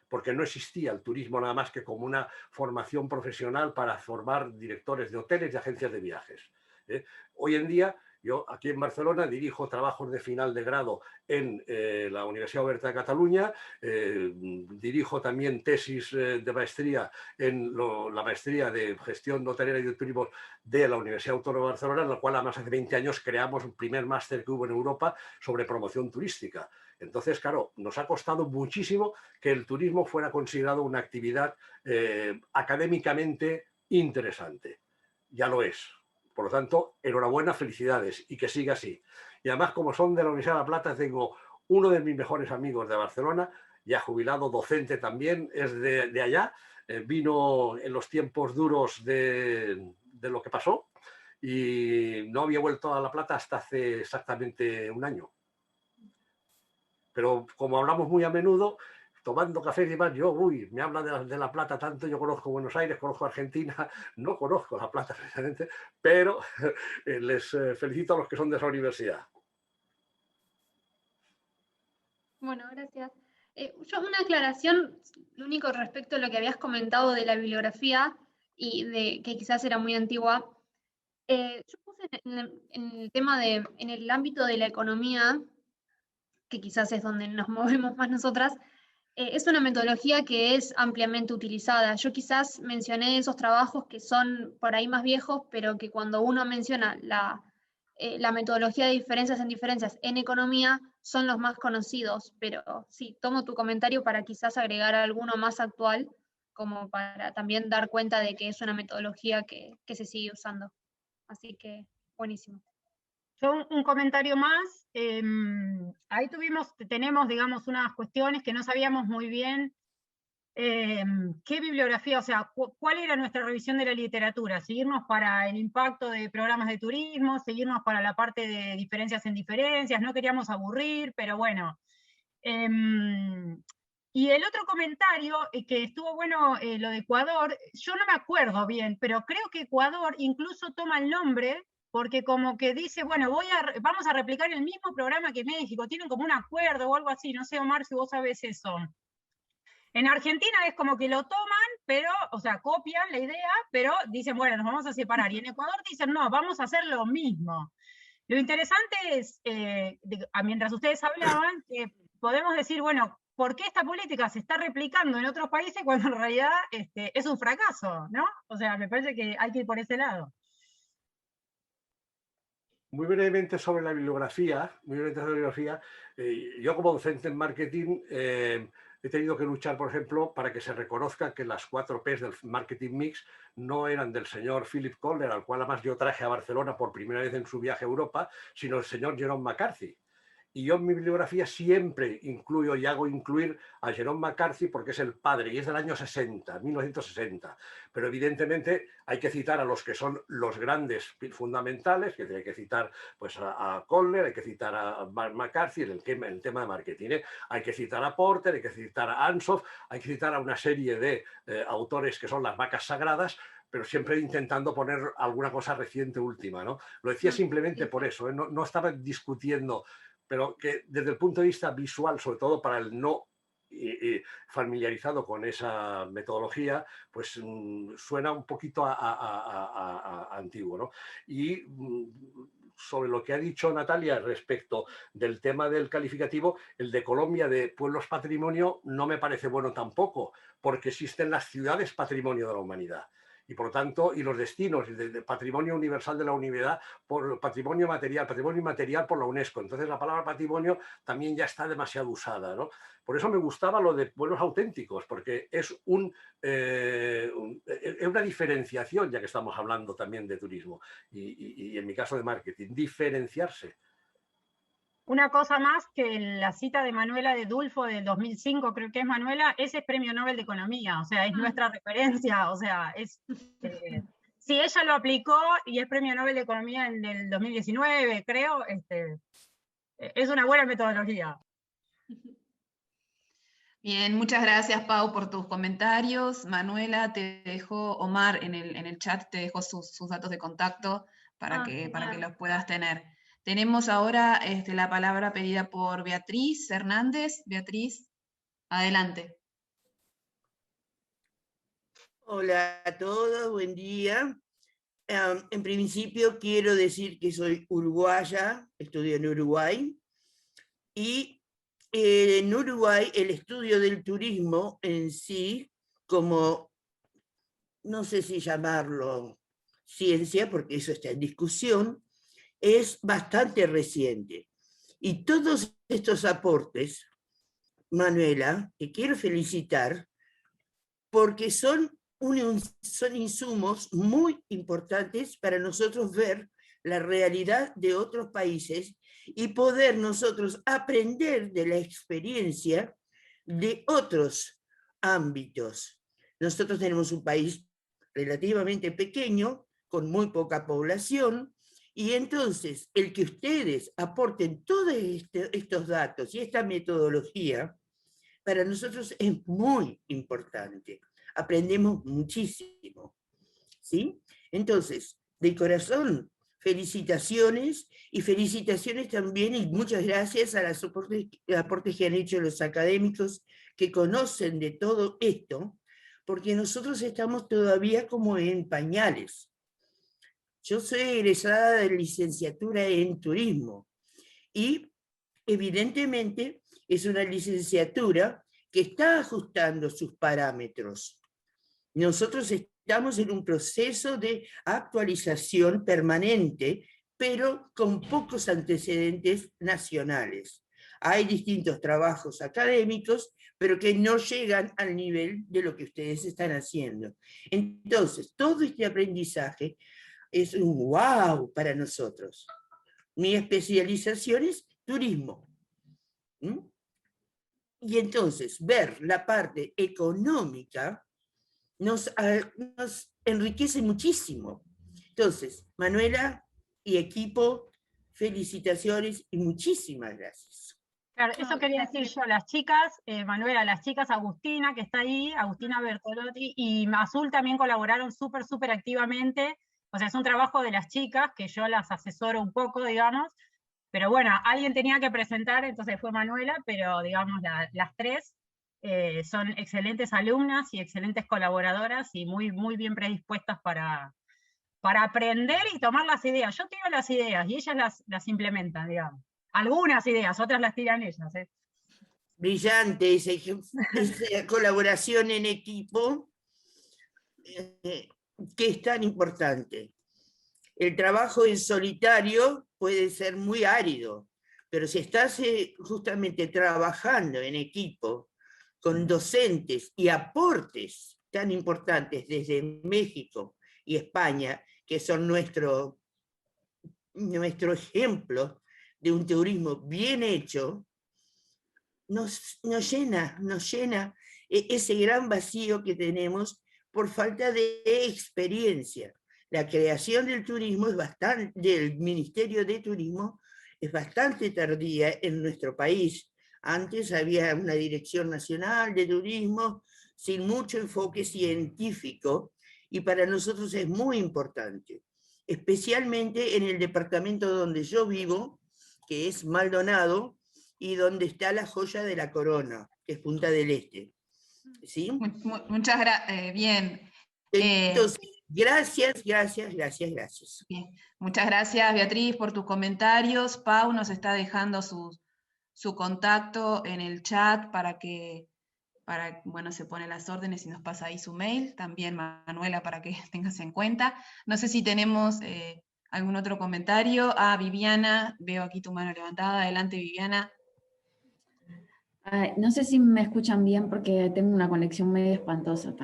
porque no existía el turismo nada más que como una formación profesional para formar directores de hoteles y agencias de viajes. Hoy en día Yo aquí en Barcelona dirijo trabajos de final de grado en la Universidad Oberta de Cataluña, dirijo también tesis de maestría en la maestría de gestión hotelera y de turismo de la Universidad Autónoma de Barcelona, en la cual además hace 20 años creamos el primer máster que hubo en Europa sobre promoción turística. Entonces, claro, nos ha costado muchísimo que el turismo fuera considerado una actividad académicamente interesante. Ya lo es. Por lo tanto, enhorabuena, felicidades y que siga así. Y además, como son de la Universidad de La Plata, tengo uno de mis mejores amigos de Barcelona, ya jubilado, docente también, es de allá, vino en los tiempos duros de lo que pasó y no había vuelto a La Plata hasta hace exactamente un año. Pero como hablamos muy a menudo, tomando café y demás, me habla de la Plata tanto, yo conozco Buenos Aires, conozco Argentina, no conozco La Plata precisamente, pero les felicito a los que son de esa universidad. Bueno, gracias. Yo una aclaración, lo único respecto a lo que habías comentado de la bibliografía y de que quizás era muy antigua. Yo puse en el tema en el ámbito de la economía, que quizás es donde nos movemos más nosotras, es una metodología que es ampliamente utilizada. Yo quizás mencioné esos trabajos que son por ahí más viejos, pero que cuando uno menciona la metodología de diferencias en diferencias en economía, son los más conocidos. Pero sí, tomo tu comentario para quizás agregar alguno más actual, como para también dar cuenta de que es una metodología que se sigue usando. Así que, buenísimo. Yo un comentario más, ahí tenemos, digamos, unas cuestiones que no sabíamos muy bien qué bibliografía, o sea, cuál era nuestra revisión de la literatura, seguirnos para el impacto de programas de turismo, seguirnos para la parte de diferencias en diferencias, no queríamos aburrir, pero bueno. Y el otro comentario, que estuvo bueno, lo de Ecuador, yo no me acuerdo bien, pero creo que Ecuador incluso toma el nombre porque como que dice, bueno, vamos a replicar el mismo programa que México, tienen como un acuerdo o algo así, no sé, Omar, si vos sabés eso. En Argentina es como que lo toman, pero, o sea, copian la idea, pero dicen, bueno, nos vamos a separar. Y en Ecuador dicen, no, vamos a hacer lo mismo. Lo interesante es, mientras ustedes hablaban, que podemos decir, bueno, ¿por qué esta política se está replicando en otros países cuando en realidad es un fracaso, ¿no? O sea, me parece que hay que ir por ese lado. Muy brevemente sobre la bibliografía, yo como docente en marketing he tenido que luchar, por ejemplo, para que se reconozca que las 4 P's del marketing mix no eran del señor Philip Kotler, al cual además yo traje a Barcelona por primera vez en su viaje a Europa, sino el señor Jerome McCarthy. Y yo en mi bibliografía siempre incluyo y hago incluir a Jerome McCarthy porque es el padre y es del año 60, 1960. Pero evidentemente hay que citar a los que son los grandes fundamentales, que hay que citar pues, a Kotler, hay que citar a McCarthy en el tema de marketing. Hay que citar a Porter, hay que citar a Ansoff, hay que citar a una serie de autores que son las vacas sagradas, pero siempre intentando poner alguna cosa reciente última, ¿no? Lo decía simplemente por eso, no estaba discutiendo, pero que desde el punto de vista visual, sobre todo para el no familiarizado con esa metodología, pues suena un poquito a antiguo, ¿no? Y sobre lo que ha dicho Natalia respecto del tema del calificativo, el de Colombia de pueblos patrimonio no me parece bueno tampoco, porque existen las ciudades patrimonio de la humanidad. Y por lo tanto, y los destinos de patrimonio universal de la humanidad por patrimonio inmaterial por la UNESCO. Entonces la palabra patrimonio también ya está demasiado usada, ¿no? Por eso me gustaba lo de pueblos auténticos, porque es una diferenciación, ya que estamos hablando también de turismo y en mi caso de marketing, diferenciarse. Una cosa más que la cita de Manuela de Dulfo del 2005, creo que es Manuela, ese es Premio Nobel de Economía, o sea, es nuestra referencia, o sea, si ella lo aplicó y es Premio Nobel de Economía en el 2019, creo, es una buena metodología. Bien, muchas gracias, Pau, por tus comentarios. Manuela, te dejó, Omar, en el chat te dejó sus datos de contacto para que los puedas tener. Tenemos ahora la palabra pedida por Beatriz Hernández. Beatriz, adelante. Hola a todos, buen día. En principio quiero decir que soy uruguaya, estudio en Uruguay, y en Uruguay el estudio del turismo en sí, como, no sé si llamarlo ciencia, porque eso está en discusión, es bastante reciente. Y todos estos aportes, Manuela, te quiero felicitar, porque son insumos muy importantes para nosotros ver la realidad de otros países y poder nosotros aprender de la experiencia de otros ámbitos. Nosotros tenemos un país relativamente pequeño, con muy poca población, y entonces el que ustedes aporten todos estos datos y esta metodología, para nosotros es muy importante. Aprendemos muchísimo, ¿sí? Entonces, de corazón, felicitaciones, y felicitaciones también y muchas gracias a los aportes que han hecho los académicos que conocen de todo esto, porque nosotros estamos todavía como en pañales. Yo soy egresada de licenciatura en turismo y evidentemente es una licenciatura que está ajustando sus parámetros. Nosotros estamos en un proceso de actualización permanente, pero con pocos antecedentes nacionales. Hay distintos trabajos académicos, pero que no llegan al nivel de lo que ustedes están haciendo. Entonces, todo este aprendizaje es un wow para nosotros. Mi especialización es turismo. ¿Mm? Y entonces, ver la parte económica nos enriquece muchísimo. Entonces, Manuela y equipo, felicitaciones y muchísimas gracias. Claro, eso quería decir yo, las chicas, Manuela, las chicas, Agustina, que está ahí, Agustina Bertolotti, y Azul también colaboraron súper activamente. O sea, es un trabajo de las chicas, que yo las asesoro un poco, digamos, pero bueno, alguien tenía que presentar, entonces fue Manuela, pero digamos, las tres son excelentes alumnas y excelentes colaboradoras y muy bien predispuestas para aprender y tomar las ideas. Yo tiro las ideas y ellas las implementan, digamos. Algunas ideas, otras las tiran ellas. Brillante esa colaboración en equipo, que es tan importante. El trabajo en solitario puede ser muy árido, pero si estás justamente trabajando en equipo, con docentes y aportes tan importantes desde México y España, que son nuestro ejemplo de un turismo bien hecho, nos llena ese gran vacío que tenemos por falta de experiencia. La creación del turismo del Ministerio de Turismo es bastante tardía en nuestro país. Antes había una Dirección Nacional de Turismo sin mucho enfoque científico, y para nosotros es muy importante, especialmente en el departamento donde yo vivo, que es Maldonado, y donde está la joya de la corona, que es Punta del Este. ¿Sí? Muchas gracias. Bien. Entonces, gracias. Bien. Muchas gracias, Beatriz, por tus comentarios. Pau nos está dejando su contacto en el chat bueno, se pone las órdenes y nos pasa ahí su mail. También, Manuela, para que tengas en cuenta. No sé si tenemos algún otro comentario. Viviana, veo aquí tu mano levantada. Adelante, Viviana. No sé si me escuchan bien porque tengo una conexión medio espantosa.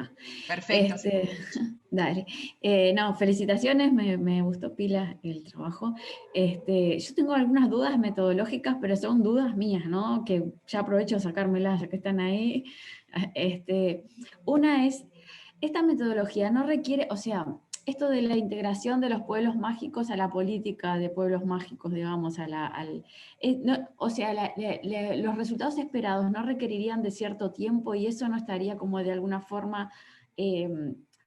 Perfecto. Dale. No, felicitaciones, me gustó pila el trabajo. Yo tengo algunas dudas metodológicas, pero son dudas mías, ¿no? Que ya aprovecho de sacármelas ya que están ahí. Una es, esta metodología no requiere, o sea, esto de la integración de los pueblos mágicos a la política de pueblos mágicos, digamos, los resultados esperados no requerirían de cierto tiempo y eso no estaría como de alguna forma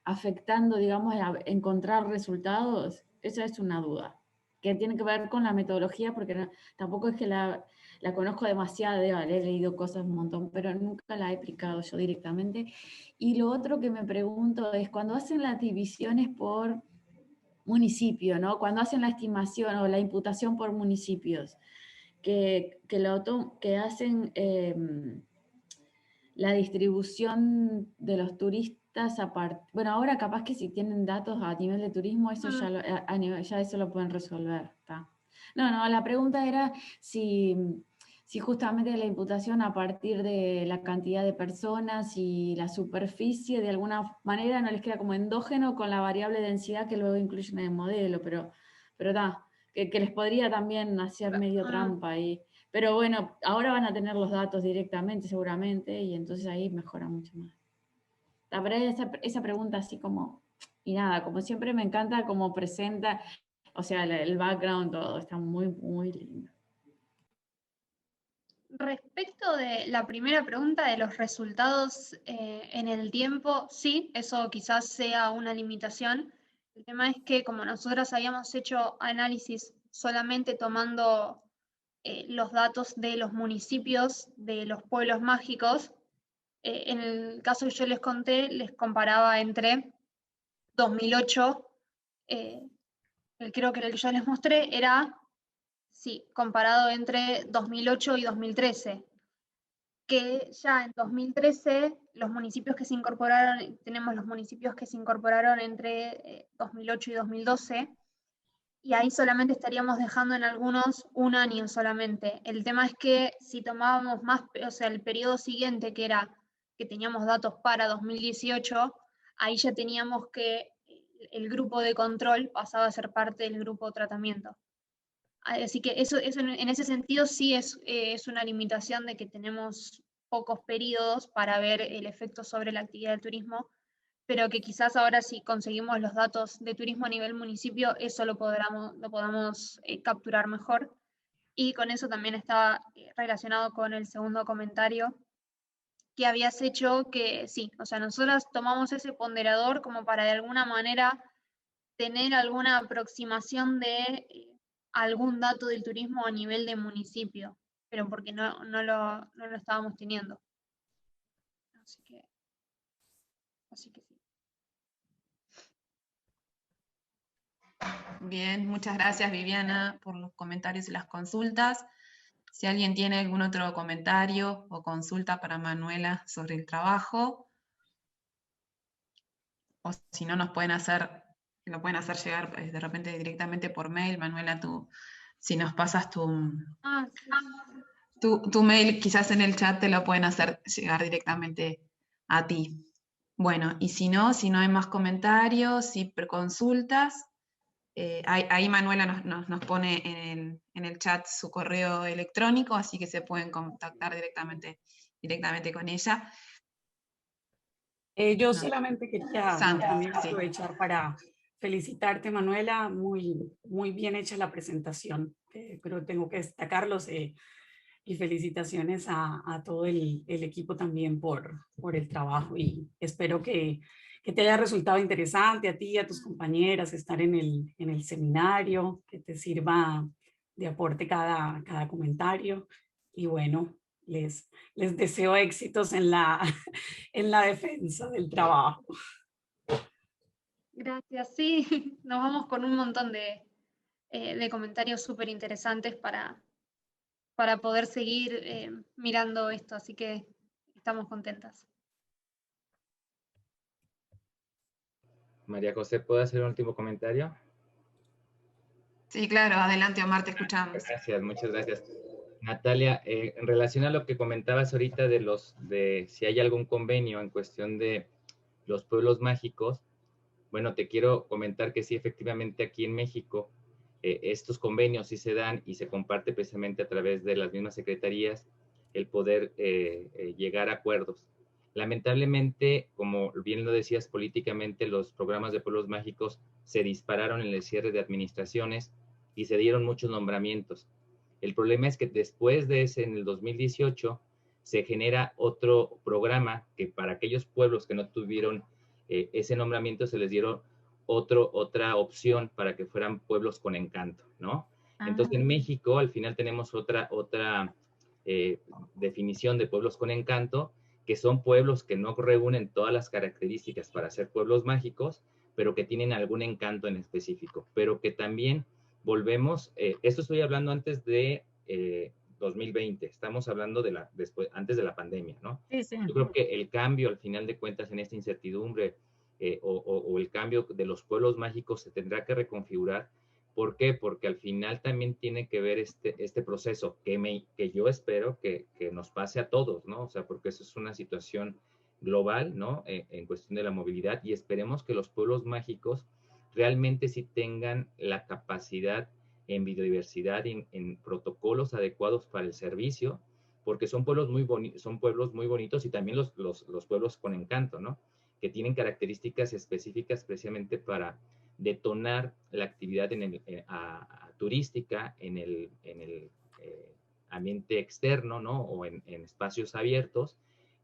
afectando, digamos, a encontrar resultados. Esa es una duda, que tiene que ver con la metodología, porque tampoco es que la conozco demasiado, he leído cosas un montón, pero nunca la he aplicado yo directamente. Y lo otro que me pregunto es, cuando hacen las divisiones por municipio, ¿no? Cuando hacen la estimación o la imputación por municipios, que hacen la distribución de los turistas bueno, ahora capaz que si tienen datos a nivel de turismo, eso ya eso lo pueden resolver, ¿tá? No, la pregunta era si justamente la imputación a partir de la cantidad de personas y la superficie de alguna manera no les queda como endógeno con la variable densidad que luego incluyen en el modelo, pero que les podría también hacer medio trampa ahí. Pero bueno, ahora van a tener los datos directamente seguramente y entonces ahí mejora mucho más. La verdad, esa pregunta así como, y nada, como siempre me encanta cómo presenta, o sea, el background, todo, está muy, muy lindo. Respecto de la primera pregunta de los resultados en el tiempo, sí, eso quizás sea una limitación. El tema es que como nosotras habíamos hecho análisis solamente tomando los datos de los municipios, de los pueblos mágicos, en el caso que yo les conté, les comparaba entre 2008, creo que el que yo les mostré era, sí, comparado entre 2008 y 2013, que ya en 2013 los municipios que se incorporaron, tenemos los municipios que se incorporaron entre 2008 y 2012, y ahí solamente estaríamos dejando en algunos un año solamente. El tema es que si tomábamos más, o sea, el periodo siguiente, que era que teníamos datos para 2018, ahí ya teníamos que el grupo de control pasaba a ser parte del grupo de tratamiento. Así que eso en ese sentido sí es una limitación de que tenemos pocos periodos para ver el efecto sobre la actividad del turismo, pero que quizás ahora si conseguimos los datos de turismo a nivel municipio, eso lo podamos capturar mejor. Y con eso también está relacionado con el segundo comentario que habías hecho, que sí, o sea, nosotros tomamos ese ponderador como para de alguna manera tener alguna aproximación de algún dato del turismo a nivel de municipio, pero porque no lo estábamos teniendo. Así que sí. Bien, muchas gracias Viviana por los comentarios y las consultas. Si alguien tiene algún otro comentario o consulta para Manuela sobre el trabajo, o si no lo pueden hacer llegar de repente directamente por mail. Manuela, si nos pasas tu mail, quizás en el chat te lo pueden hacer llegar directamente a ti. Bueno, y si no hay más comentarios y consultas, ahí Manuela nos pone en el chat su correo electrónico, así que se pueden contactar directamente con ella. Yo solamente quería también aprovechar para felicitarte, Manuela, muy, muy bien hecha la presentación, pero tengo que destacarlos, y felicitaciones a todo el equipo también por el trabajo, y espero que te haya resultado interesante a ti y a tus compañeras estar en el seminario, que te sirva de aporte cada comentario, y bueno, les deseo éxitos en la defensa del trabajo. Gracias, sí, nos vamos con un montón de comentarios súper interesantes para poder seguir mirando esto, así que estamos contentas. María José, ¿puedo hacer un último comentario? Sí, claro, adelante Omar, te escuchamos. Gracias, muchas gracias. Natalia, en relación a lo que comentabas ahorita de si hay algún convenio en cuestión de los pueblos mágicos, bueno, te quiero comentar que sí, efectivamente aquí en México estos convenios sí se dan y se comparte precisamente a través de las mismas secretarías el poder llegar a acuerdos. Lamentablemente, como bien lo decías, políticamente los programas de pueblos mágicos se dispararon en el cierre de administraciones y se dieron muchos nombramientos. El problema es que después de ese, en el 2018, se genera otro programa que para aquellos pueblos que no tuvieron ese nombramiento se les dieron otra opción para que fueran pueblos con encanto, ¿no? Entonces en México al final tenemos otra definición de pueblos con encanto, que son pueblos que no reúnen todas las características para ser pueblos mágicos, pero que tienen algún encanto en específico, pero que también volvemos, esto estoy hablando antes de 2020, estamos hablando de antes de la pandemia, ¿no? Sí, sí. Yo creo que el cambio, al final de cuentas, en esta incertidumbre o el cambio de los pueblos mágicos se tendrá que reconfigurar. ¿Por qué? Porque al final también tiene que ver este proceso que yo espero que nos pase a todos, ¿no? O sea, porque eso es una situación global, ¿no? En cuestión de la movilidad, y esperemos que los pueblos mágicos realmente sí tengan la capacidad en biodiversidad, en protocolos adecuados para el servicio, porque son pueblos muy bonitos y también los pueblos con encanto, ¿no? Que tienen características específicas precisamente para detonar la actividad turística en el ambiente externo, ¿no? O en espacios abiertos,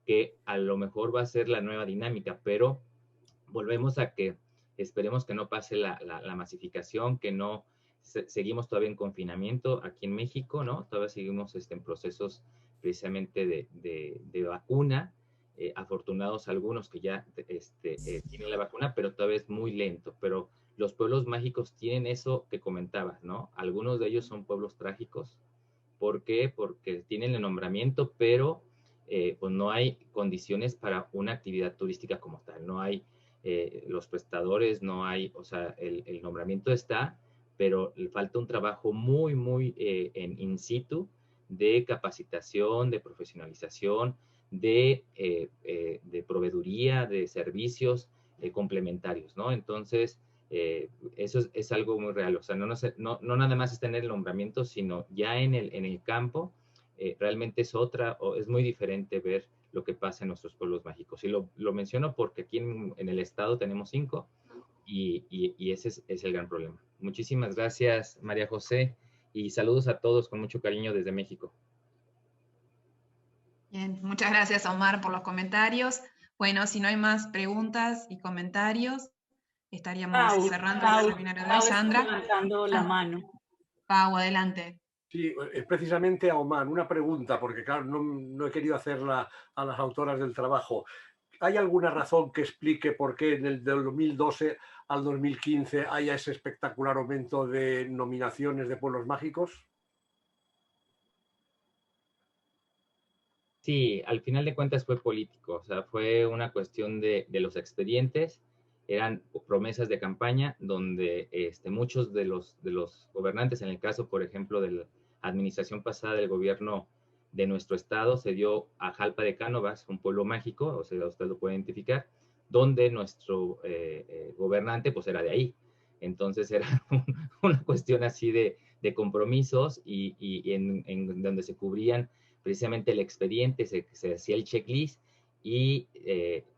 que a lo mejor va a ser la nueva dinámica, pero volvemos a que esperemos que no pase la masificación, que no seguimos todavía en confinamiento aquí en México, ¿no? Todavía seguimos en procesos precisamente de vacuna, afortunados algunos que ya tienen la vacuna, pero todavía es muy lento, pero los pueblos mágicos tienen eso que comentabas, ¿no? Algunos de ellos son pueblos trágicos. ¿Por qué? Porque tienen el nombramiento, pero pues no hay condiciones para una actividad turística como tal. No hay los prestadores, no hay, o sea, el nombramiento está, pero le falta un trabajo muy, muy en in situ de capacitación, de profesionalización, de proveeduría, de servicios complementarios, ¿no? Entonces, eso es algo muy real, o sea, no nada más es tener el nombramiento, sino ya en el campo, realmente es muy diferente ver lo que pasa en nuestros pueblos mágicos. Y lo menciono porque aquí en el estado tenemos 5 y ese es el gran problema. Muchísimas gracias, María José, y saludos a todos con mucho cariño desde México. Bien, muchas gracias, Omar, por los comentarios. Bueno, si no hay más preguntas y comentarios, estaríamos cerrando el seminario de hoy. Sandra. Levantando la mano. Pau, adelante. Sí, precisamente a Omar, una pregunta, porque claro, no he querido hacerla a las autoras del trabajo. ¿Hay alguna razón que explique por qué del 2012 al 2015 haya ese espectacular aumento de nominaciones de pueblos mágicos? Sí, al final de cuentas fue político, o sea, fue una cuestión de los expedientes, eran promesas de campaña donde muchos de los gobernantes, en el caso, por ejemplo, de la administración pasada del gobierno de nuestro estado, se dio a Jalpa de Cánovas, un pueblo mágico, o sea, usted lo puede identificar, donde nuestro gobernante pues era de ahí. Entonces era una cuestión así de compromisos y en donde se cubrían precisamente el expediente, se hacía el checklist y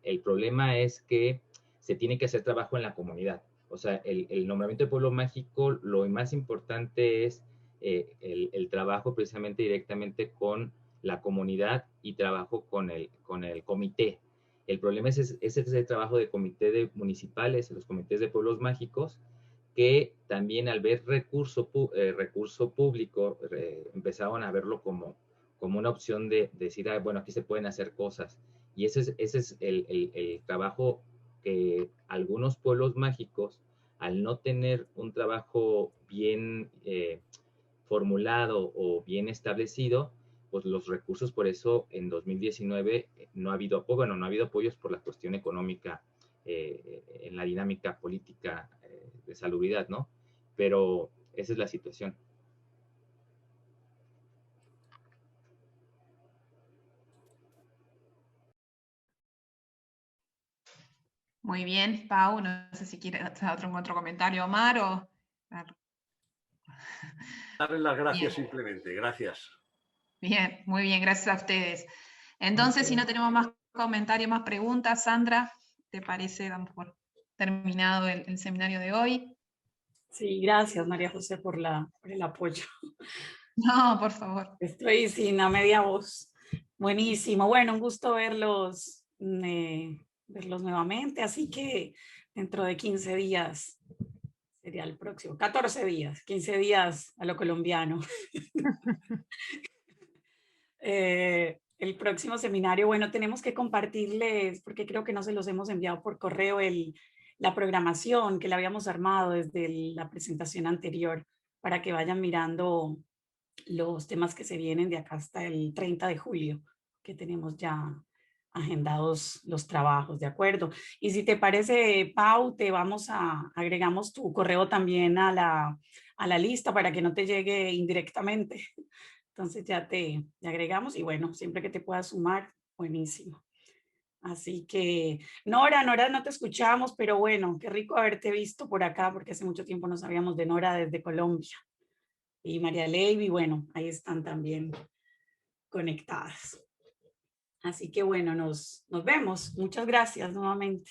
el problema es que se tiene que hacer trabajo en la comunidad. O sea, el nombramiento de pueblo mágico, lo más importante es el trabajo precisamente directamente con la comunidad y trabajo con el comité. El problema es ese trabajo de comité municipales, los comités de pueblos mágicos, que también al ver recurso público empezaron a verlo como una opción de decir, bueno, aquí se pueden hacer cosas. Y ese es el trabajo que algunos pueblos mágicos, al no tener un trabajo bien formulado o bien establecido, pues los recursos, por eso en 2019 no ha habido apoyo, no ha habido apoyos por la cuestión económica en la dinámica política de salubridad, ¿no? Pero esa es la situación. Muy bien, Pau, no sé si quiere hacer otro comentario, Omar, o... Darles las gracias bien. Simplemente, gracias. Bien, muy bien, gracias a ustedes. Entonces, si no tenemos más comentarios, más preguntas, Sandra, ¿te parece? Damos por terminado el seminario de hoy. Sí, gracias, María José, por el apoyo. No, por favor. Estoy sin a media voz. Buenísimo. Bueno, un gusto verlos nuevamente, así que dentro de 15 días sería el próximo, 14 días, 15 días a lo colombiano. El próximo seminario, bueno, tenemos que compartirles, porque creo que no se los hemos enviado por correo, la programación que le habíamos armado desde la presentación anterior para que vayan mirando los temas que se vienen de acá hasta el 30 de julio, que tenemos ya agendados los trabajos, ¿de acuerdo? Y si te parece, Pau, agregamos tu correo también a la lista para que no te llegue indirectamente. Entonces ya te agregamos y bueno, siempre que te puedas sumar, buenísimo. Así que, Nora, no te escuchamos, pero bueno, qué rico haberte visto por acá, porque hace mucho tiempo no sabíamos de Nora desde Colombia. Y María Leyvi, bueno, ahí están también conectadas. Así que bueno, nos vemos. Muchas gracias nuevamente.